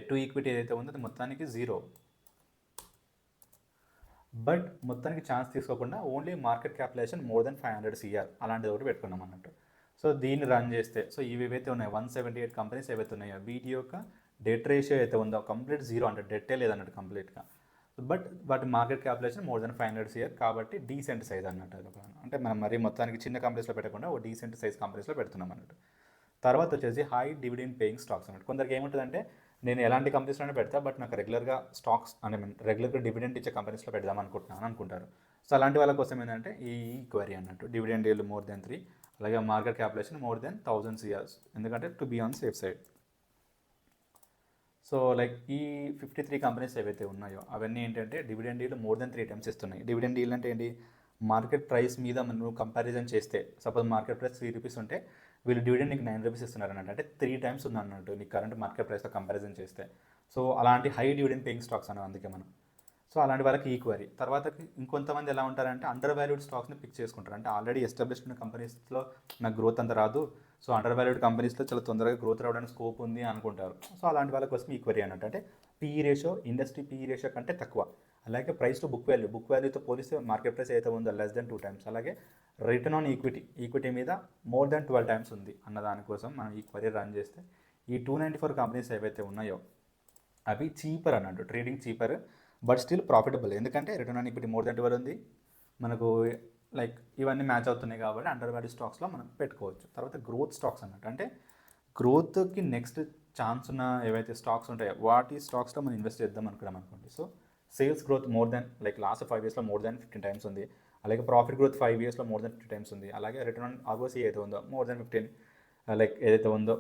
టు ఈక్విటీ ఏదైతే ఉందో అది మొత్తానికి 0, బట్ మొత్తానికి ఛాన్స్ తీసుకోకుండా only market capitalisation more than 500 CR అలాంటిది ఒకటి పెట్టుకున్నాం అన్నట్టు. సో దీన్ని రన్ చేస్తే సో ఇవి ఏవైతే ఉన్నాయో 178 కంపెనీస్ ఏవైతే ఉన్నాయో వీటి యొక్క డెట్ రేషియో అయితే ఉందో కంప్లీట్ 0, అంటే డెట్టే లేదన్నట్టు కంప్లీట్గా. బట్ వాటి market capitalisation more than 500 CR కాబట్టి డీసెంట్ సైజ్ అన్నట్టు. అంటే మనం మరీ మొత్తానికి చిన్న కంపెనీస్లో పెట్టకుండా ఓ డీసెంట్ సైజ్ కంపెనీస్లో పెడుతున్నాం అన్నట్టు. తర్వాత వచ్చేసి హై డివిడెండ్ పేయింగ్ స్టాక్స్ అన్నట్టు. కొందరికి ఏముంటుందంటే నేను ఎలాంటి కంపెనీస్లోనే పెడతా, బట్ నాకు రెగ్యులర్గా స్టాక్స్ అంటే రెగ్యులర్గా డివిడెండ్ ఇచ్చే కంపెనీస్లో పెడదాం అనుకుంటారు. సో అలాంటి వాళ్ళ కోసం ఏంటంటే ఈ క్వరీ అన్నట్టు. డివిడెండ్ yield more than 3, అలాగే market capitalisation more than 1,000 CR ఎందుకంటే to be on safe side. So like ఈ 53 కంపెనీస్ ఏవైతే ఉన్నాయో అవన్నీ ఏంటంటే dividend yield more than 3 times ఇస్తున్నాయి. డివిడెండ్ yield అంటే ఏంటి, మార్కెట్ ప్రైస్ మీద మనం కంపారిజన్ చేస్తే సపోజ్ మార్కెట్ ప్రైస్ 3 rupees ఉంటే వీళ్ళు డివిడెండ్ నీకు 9 rupees ఇస్తున్నారు అన్నట్టు. అంటే 3 times ఉంది అన్నట్టు నీకు కరెంట్ మార్కెట్ ప్రైస్తో కంపారిజన్ చేస్తే. సో అలాంటి హై డివిడెండ్ పేయింగ్ స్టాక్స్ అన్నది అందుకే మనం. సో అలాంటి వాళ్ళకి ఈక్వరీ. తర్వాత ఇంకొంతమంది ఎలా ఉంటారంటే అండర్ వాల్యూడ్ స్టాక్స్ని పిక్ చేసుకుంటారు. అంటే ఆల్రెడీ ఎస్టాబ్లిష్డ్ ఉన్న కంపెనీస్లో నాకు గ్రోత్ అంత రాదు, సో అండర్ వాల్యూడ్ కంపెనీస్లో చాలా తొందరగా గ్రోత్ రావడానికి స్కోప్ ఉంది అనుకుంటారు. సో అలాంటి వాళ్ళ కోసం ఈక్వరీ అన్నట్టు. అంటే PE ratio industry PE ratio కంటే తక్కువ, అలాగే ప్రైస్ టు బుక్ వాల్యూతో పోలిస్తే మార్కెట్ ప్రైస్ అయితే ఉందో less than 2 times, అలాగే రిటర్న్ ఆన్ ఈక్విటీ మీద more than 12 times ఉంది అన్న దానికోసం మనం ఈ క్వరీ రన్ చేస్తే ఈ 294 కంపెనీస్ ఏవైతే ఉన్నాయో అవి చీపర్ అన్నట్టు, trading cheaper but still profitable. ఎందుకంటే return on equity more than 12 ఉంది, మనకు లైక్ ఇవన్నీ మ్యాచ్ అవుతున్నాయి కాబట్టి అండర్ వాల్యూ స్టాక్స్లో మనం పెట్టుకోవచ్చు. తర్వాత గ్రోత్ స్టాక్స్ అన్నట్టు, అంటే గ్రోత్కి నెక్స్ట్ ఛాన్స్ ఉన్న ఏవైతే స్టాక్స్ ఉంటాయో వాటి స్టాక్స్లో మనం ఇన్వెస్ట్ చేద్దాం అనుకున్నాం అనుకోండి. So sales growth more than like last 5 ఇయర్స్లో మోర్ దెన్ 15 టైమ్స్ ఉంది, అలాగే ప్రాఫిట్ గ్రోత్ 5 ఇయర్స్లో మోర్ దెన్ 50 టైమ్స్ ఉంది, అలాగే రిటర్న్ ఆన్ ఆర్ఓసి ఏదైతే ఉందో మోర్ దెన్ 15 లైక్ ఏదైతే ఉందో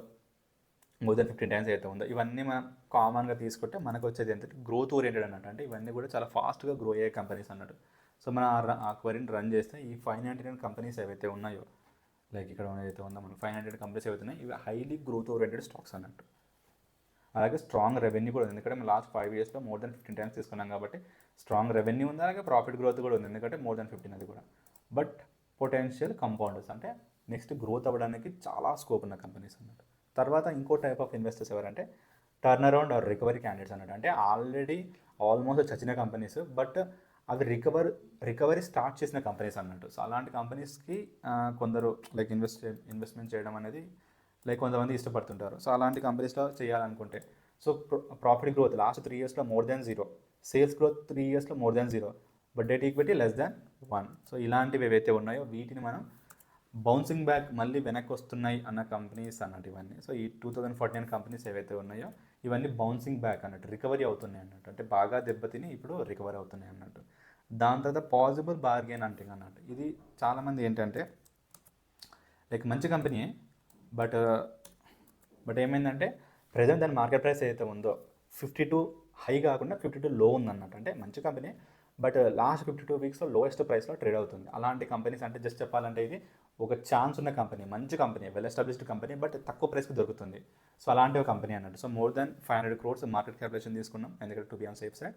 మోర్ దెన్ 15 టైమ్స్ ఏదైతే ఉందో ఇవన్నీ మనం కామన్గా తీసుకుంటే మనకు వచ్చేది ఏంటంటే గ్రోత్ ఓరియంటెడ్ అన్నట్టు. అంటే ఇవన్నీ కూడా చాలా ఫాస్ట్గా గ్రో అయ్యే కంపెనీస్ అన్నట్టు. సో మనం ఆ క్వరీని రన్ చేస్తే ఈ 599 కంపెనీస్ ఏవైతే ఉన్నాయో లైక్ ఇక్కడ ఏదైతే ఉందో మనం 500 కంపెనీస్ ఏవైతే ఉన్నాయో ఇవి హైలీ గ్రోత్ ఓరియంటెడ్ స్టాక్స్ అన్నట్టు. అలాగే స్ట్రాంగ్ రెవెన్యూ కూడా ఉంది, ఎందుకంటే మనం లాస్ట్ 5 ఇయర్స్లో మోర్ దెన్ 15 టైమ్స్ తీసుకున్నాం కాబట్టి స్ట్రాంగ్ రెవెన్యూ ఉంది, అలాగే ప్రాఫిట్ గ్రోత్ కూడా ఉంది, ఎందుకంటే మోర్ దెన్ 15 అది కూడా. బట్ పొటెన్షియల్ కంపౌండర్స్ అంటే నెక్స్ట్ గ్రోత్ అవ్వడానికి చాలా స్కోప్ ఉన్న కంపెనీస్ అన్నట్టు. తర్వాత ఇంకో టైప్ ఆఫ్ ఇన్వెస్టర్స్ ఎవరంటే turn around or recovery candidates అన్నట్టు. అంటే ఆల్రెడీ ఆల్మోస్ట్ చచ్చిన కంపెనీస్ బట్ అవి రికవరీ స్టార్ట్ చేసిన కంపెనీస్ అన్నట్టు. సో అలాంటి కంపెనీస్కి కొందరు లైక్ ఇన్వెస్ట్మెంట్ చేయడం అనేది లైక్ కొంతమంది ఇష్టపడుతుంటారు. సో అలాంటి కంపెనీస్లో చేయాలనుకుంటే సో ప్రాఫిట్ గ్రోత్ లాస్ట్ 3 ఇయర్స్లో మోర్ దెన్ 0, సేల్స్ గ్రోత్ 3 ఇయర్స్లో more than 0, but debt equity less than 1. So ఇలాంటివి ఏవైతే ఉన్నాయో వీటిని మనం బౌన్సింగ్ బ్యాక్ మళ్ళీ వెనక్కి వస్తున్నాయి అన్న కంపెనీస్ అన్నట్టు ఇవన్నీ. సో ఈ 2049 కంపెనీస్ ఏవైతే ఉన్నాయో ఇవన్నీ బౌన్సింగ్ బ్యాక్ అన్నట్టు, రికవరీ అవుతున్నాయి అన్నట్టు. అంటే బాగా దెబ్బతిని ఇప్పుడు రికవరీ అవుతున్నాయి అన్నట్టు. దాని తర్వాత పాసిబుల్ బార్గెన్ అంటే అన్నట్టు. ఇది చాలామంది ఏంటంటే లైక్ మంచి కంపెనీయే బట్ ఏమైందంటే ప్రజెంట్ దాని మార్కెట్ ప్రైస్ ఏదైతే ఉందో 52 హై కాకుండా 52 లో ఉందన్నట్టు. అంటే మంచి కంపెనీ బట్ లాస్ట్ 52 వీక్స్లో లోయెస్ట్ ప్రైస్లో ట్రేడ్ అవుతుంది. అలాంటి కంపెనీస్ అంటే జస్ట్ చెప్పాలంటే ఇది ఒక ఛాన్స్ ఉన్న కంపెనీ, మంచి company, well established company but తక్కువ ప్రైస్కి దొరుకుతుంది. సో అలాంటి ఒక కంపెనీ అన్నట్టు. So more than 500 crores market క్యాపిటేషన్ తీసుకున్నాం, ఎందుకంటే to be on safe side.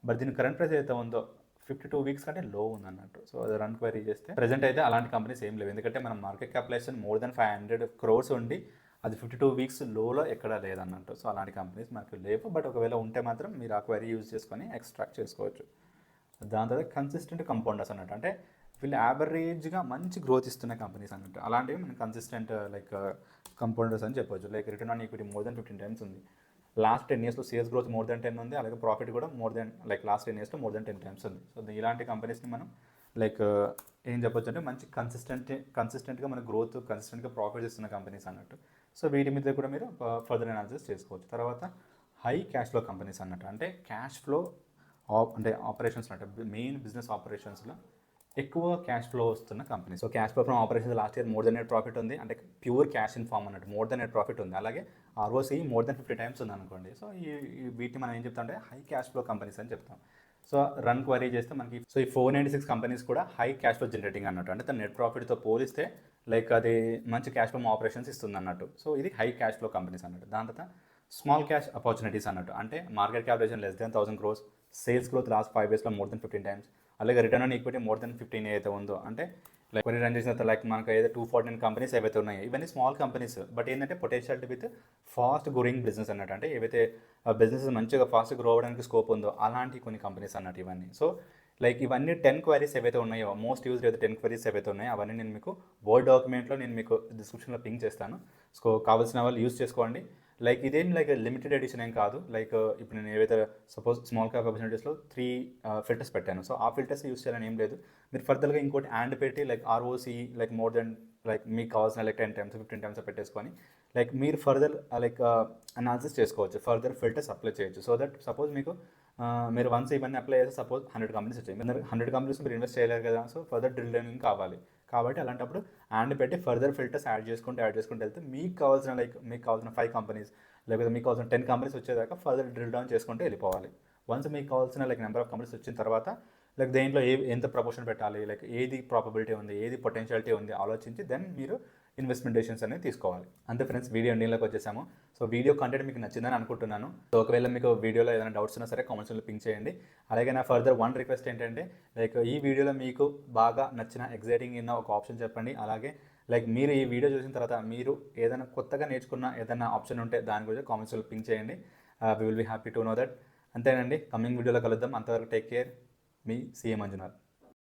But దీని కరెంట్ ప్రైస్ ఏదైతే ఉందో 52 వీక్స్ కంటే లో ఉందన్నట్టు. సో అది రన్ క్వైరీ చేస్తే ప్రజెంట్ అయితే అలాంటి కంపెనీస్ ఏం లేవు, ఎందుకంటే మనం మార్కెట్ క్యాపిటేషన్ మోర్ దాన్ 500 crores ఉండి అది 52 వీక్స్ లోలో ఎక్కడా లేదన్నట్టు. సో అలాంటి కంపెనీస్ మనకు లేవు, బట్ ఒకవేళ ఉంటే మాత్రం మీరు ఆ క్వైరీ యూజ్ చేసుకొని ఎక్స్ట్రాక్ట్ చేసుకోవచ్చు. దాని తర్వాత కన్సిస్టెంట్ కంపౌండర్స్ అన్నట్టు. అంటే వీళ్ళు యావరేజ్గా మంచి గ్రోత్ ఇస్తున్న కంపెనీస్ అన్నట్టు. అలాంటివి మనం కన్సిస్టెంట్ లైక్ కంపౌండర్స్ అని చెప్పొచ్చు. Like return on equity more than 15 times ఉంది, లాస్ట్ 10 ఇయర్స్లో సేల్స్ గ్రోత్ మోర్ దెన్ 10 ఉంది, అలాగే ప్రాఫిట్ కూడా మోర్ దెన్ లైక్ లాస్ట్ 10 ఇయర్స్లో మోర్ దెన్ 10 టైమ్స్ ఉంది. సో ఇలాంటి కంపెనీస్ని మనం లైక్ ఏం చెప్పొచ్చు అంటే మంచి కన్సిస్టెంట్గా మన గ్రోత్ కన్సిస్టెంట్గా ప్రాఫిట్ ఇస్తున్న కంపెనీస్ అన్నట్టు. సో వీటి మీద కూడా మీరు ఫర్దర్ అనాలిసిస్ చేసుకోవచ్చు. తర్వాత హై క్యాష్ ఫ్లో కంపెనీస్ అన్నట్టు. అంటే క్యాష్ ఫ్లో అంటే ఆపరేషన్స్ అంటే మెయిన్ బిజినెస్ ఆపరేషన్స్లో ఎక్కువ క్యాష్ ఫ్లో వస్తున్న company. So cash flow from operations last year more than net profit ఉంది, అంటే ప్యూర్ క్యాష్ ఇన్ ఫామ్ అన్నట్టు మోర్ దెన్ నెట్ ప్రాఫిట్ ఉంది, అలాగే ఆర్ఓసి మోర్ దెన్ 50 టైమ్స్ ఉంది అనుకోండి. సో వీటిని మనం ఏం చెప్తాం అంటే హై క్యాష్ ఫ్లో కంపెనీస్ అని చెప్తాం. సో రన్ క్వరీ చేస్తే మనకి సో ఈ 496 కంపెనీస్ కూడా హై క్యాష్ ఫ్లో జనరేటింగ్ అన్నట్టు. అంటే తన నెట్ ప్రాఫిట్తో పోలిస్తే లైక్ అది మంచి క్యాష్ ఫ్లో ఆపరేషన్స్ ఇస్తుంది అన్నట్టు. సో ఇది హై క్యాష్ ఫ్లో కంపెనీస్ అన్నట్టు. దాని తర్వాత స్మాల్ క్యాష్ ఆపర్చునిటీస్ అన్నట్టు. అంటే market క్యాపిటేషన్ less than 1000 crores, sales growth last 5 ఇయర్స్లో మోర్ దెన్ 15 టైమ్స్, అలాగే return on equity more than 15 ఏదైతే ఉందో. అంటే లైక్ కొన్ని రన్ చేసిన తర్వాత లైక్ మనకు ఏదైతే 249 కంపెనీస్ ఏవైతే ఉన్నాయో ఇవన్నీ స్మాల్ కంపెనీస్ బట్ ఏంటంటే potentiality with fast growing business అన్నట్టు. అంటే ఏవైతే బిజినెస్ మంచిగా ఫాస్ట్ గ్రో అవ్వడానికి స్కోప్ ఉందో అలాంటి కొన్ని కంపెనీస్ అన్నట్టు ఇవన్నీ. సో లైక్ ఇవన్నీ 10 క్వైరీస్ ఏవైతే ఉన్నాయో మోస్ట్ యూజ్డ్ అయితే 10 క్వైరీస్ ఏవైతే ఉన్నాయో అవన్నీ నేను మీకు వర్డ్ డాక్యుమెంట్లో నేను మీకు డిస్క్రిప్షన్లో పింక్ చేస్తాను. సో కావాల్సిన వాళ్ళు యూజ్ చేసుకోండి. లైక్ ఇదేం లైక్ లిమిటెడ్ ఎడిషన్ ఏం కాదు. లైక్ ఇప్పుడు నేను ఏవైతే సపోజ్ స్మాల్ క్యాప్ ఆపర్చునిటీస్లో 3 ఫిల్టర్స్ పెట్టాను. సో ఆ ఫిల్టర్స్ యూస్ చేయాలని ఏం లేదు, మీరు ఫర్దర్గా ఇంకోటి యాడ్ పెట్టి like ROC like more than like మీకు కావాల్సిన లైక్ 10 టైమ్స్ 15 టైమ్స్ పెట్టేసుకొని లైక్ మీరు ఫర్దర్ లైక్ అనాలిసిస్ చేసుకోవచ్చు, ఫర్దర్ ఫిల్టర్స్ అప్లై చేయొచ్చు. సో దట్ సపోజ్ మీకు మీరు వన్స్ ఇవన్నీ అప్లై చేస్తే సపోజ్ 100 కంపెనీస్ వచ్చాయి, 100 కంపెనీస్ మీరు ఇన్వెస్ట్ చేయలేరు కదా. సో ఫర్దర్ డ్రిల్ డౌన్ కావాలి కాబట్టి అలాంటప్పుడు హ్యాండ్ పెట్టి ఫర్దర్ ఫిల్టర్స్ యాడ్ చేసుకుంటూ వెళ్తే మీకు కావాల్సిన లైక్ మీకు కావాల్సిన 5 కంపెనీస్ లేకపోతే మీకు కావాల్సిన 10 కంపెనీస్ వచ్చేదాకా ఫర్దర్ డ్రిల్ డౌన్ చేసుకుంటూ వెళ్ళిపోవాలి. వన్స్ మీకు కావాల్సిన లైక్ నెంబర్ ఆఫ్ కంపెనీస్ వచ్చిన తర్వాత లైక్ దేంట్లో ఎంత ప్రపోర్షన్ పెట్టాలి, లైక్ ఏది ప్రాబబిలిటీ ఉంది, ఏది పొటెన్షియాలిటీ ఉంది ఆలోచించి దెన్ మీరు ఇన్వెస్ట్మెంట్ డెసిషన్స్ అనేది తీసుకోవాలి. అంతే ఫ్రెండ్స్, వీడియో ఎండింగ్లోకి వచ్చేసాము. సో వీడియో కంటెంట్ మీకు నచ్చిందని అనుకుంటున్నాను. సో ఒకవేళ మీకు వీడియోలో ఏదైనా డౌట్స్ ఉన్నా సరే కామెంట్స్లో పింక్ చేయండి. అలాగే నా ఫర్దర్ వన్ రిక్వెస్ట్ ఏంటంటే లైక్ ఈ వీడియోలో మీకు బాగా నచ్చిన ఎగ్జైటింగ్ ఉన్న ఒక ఆప్షన్ చెప్పండి. అలాగే లైక్ మీరు ఈ వీడియో చూసిన తర్వాత మీరు ఏదైనా కొత్తగా నేర్చుకున్న ఏదైనా ఆప్షన్ ఉంటే దాని గురించి కామెంట్స్లో పింక్ చేయండి. We will be happy to know that. అంతేనండి, కమింగ్ వీడియోలో కలుద్దాం. అంతవరకు టేక్ కేర్. మీ సీఎం మంజునాథ్.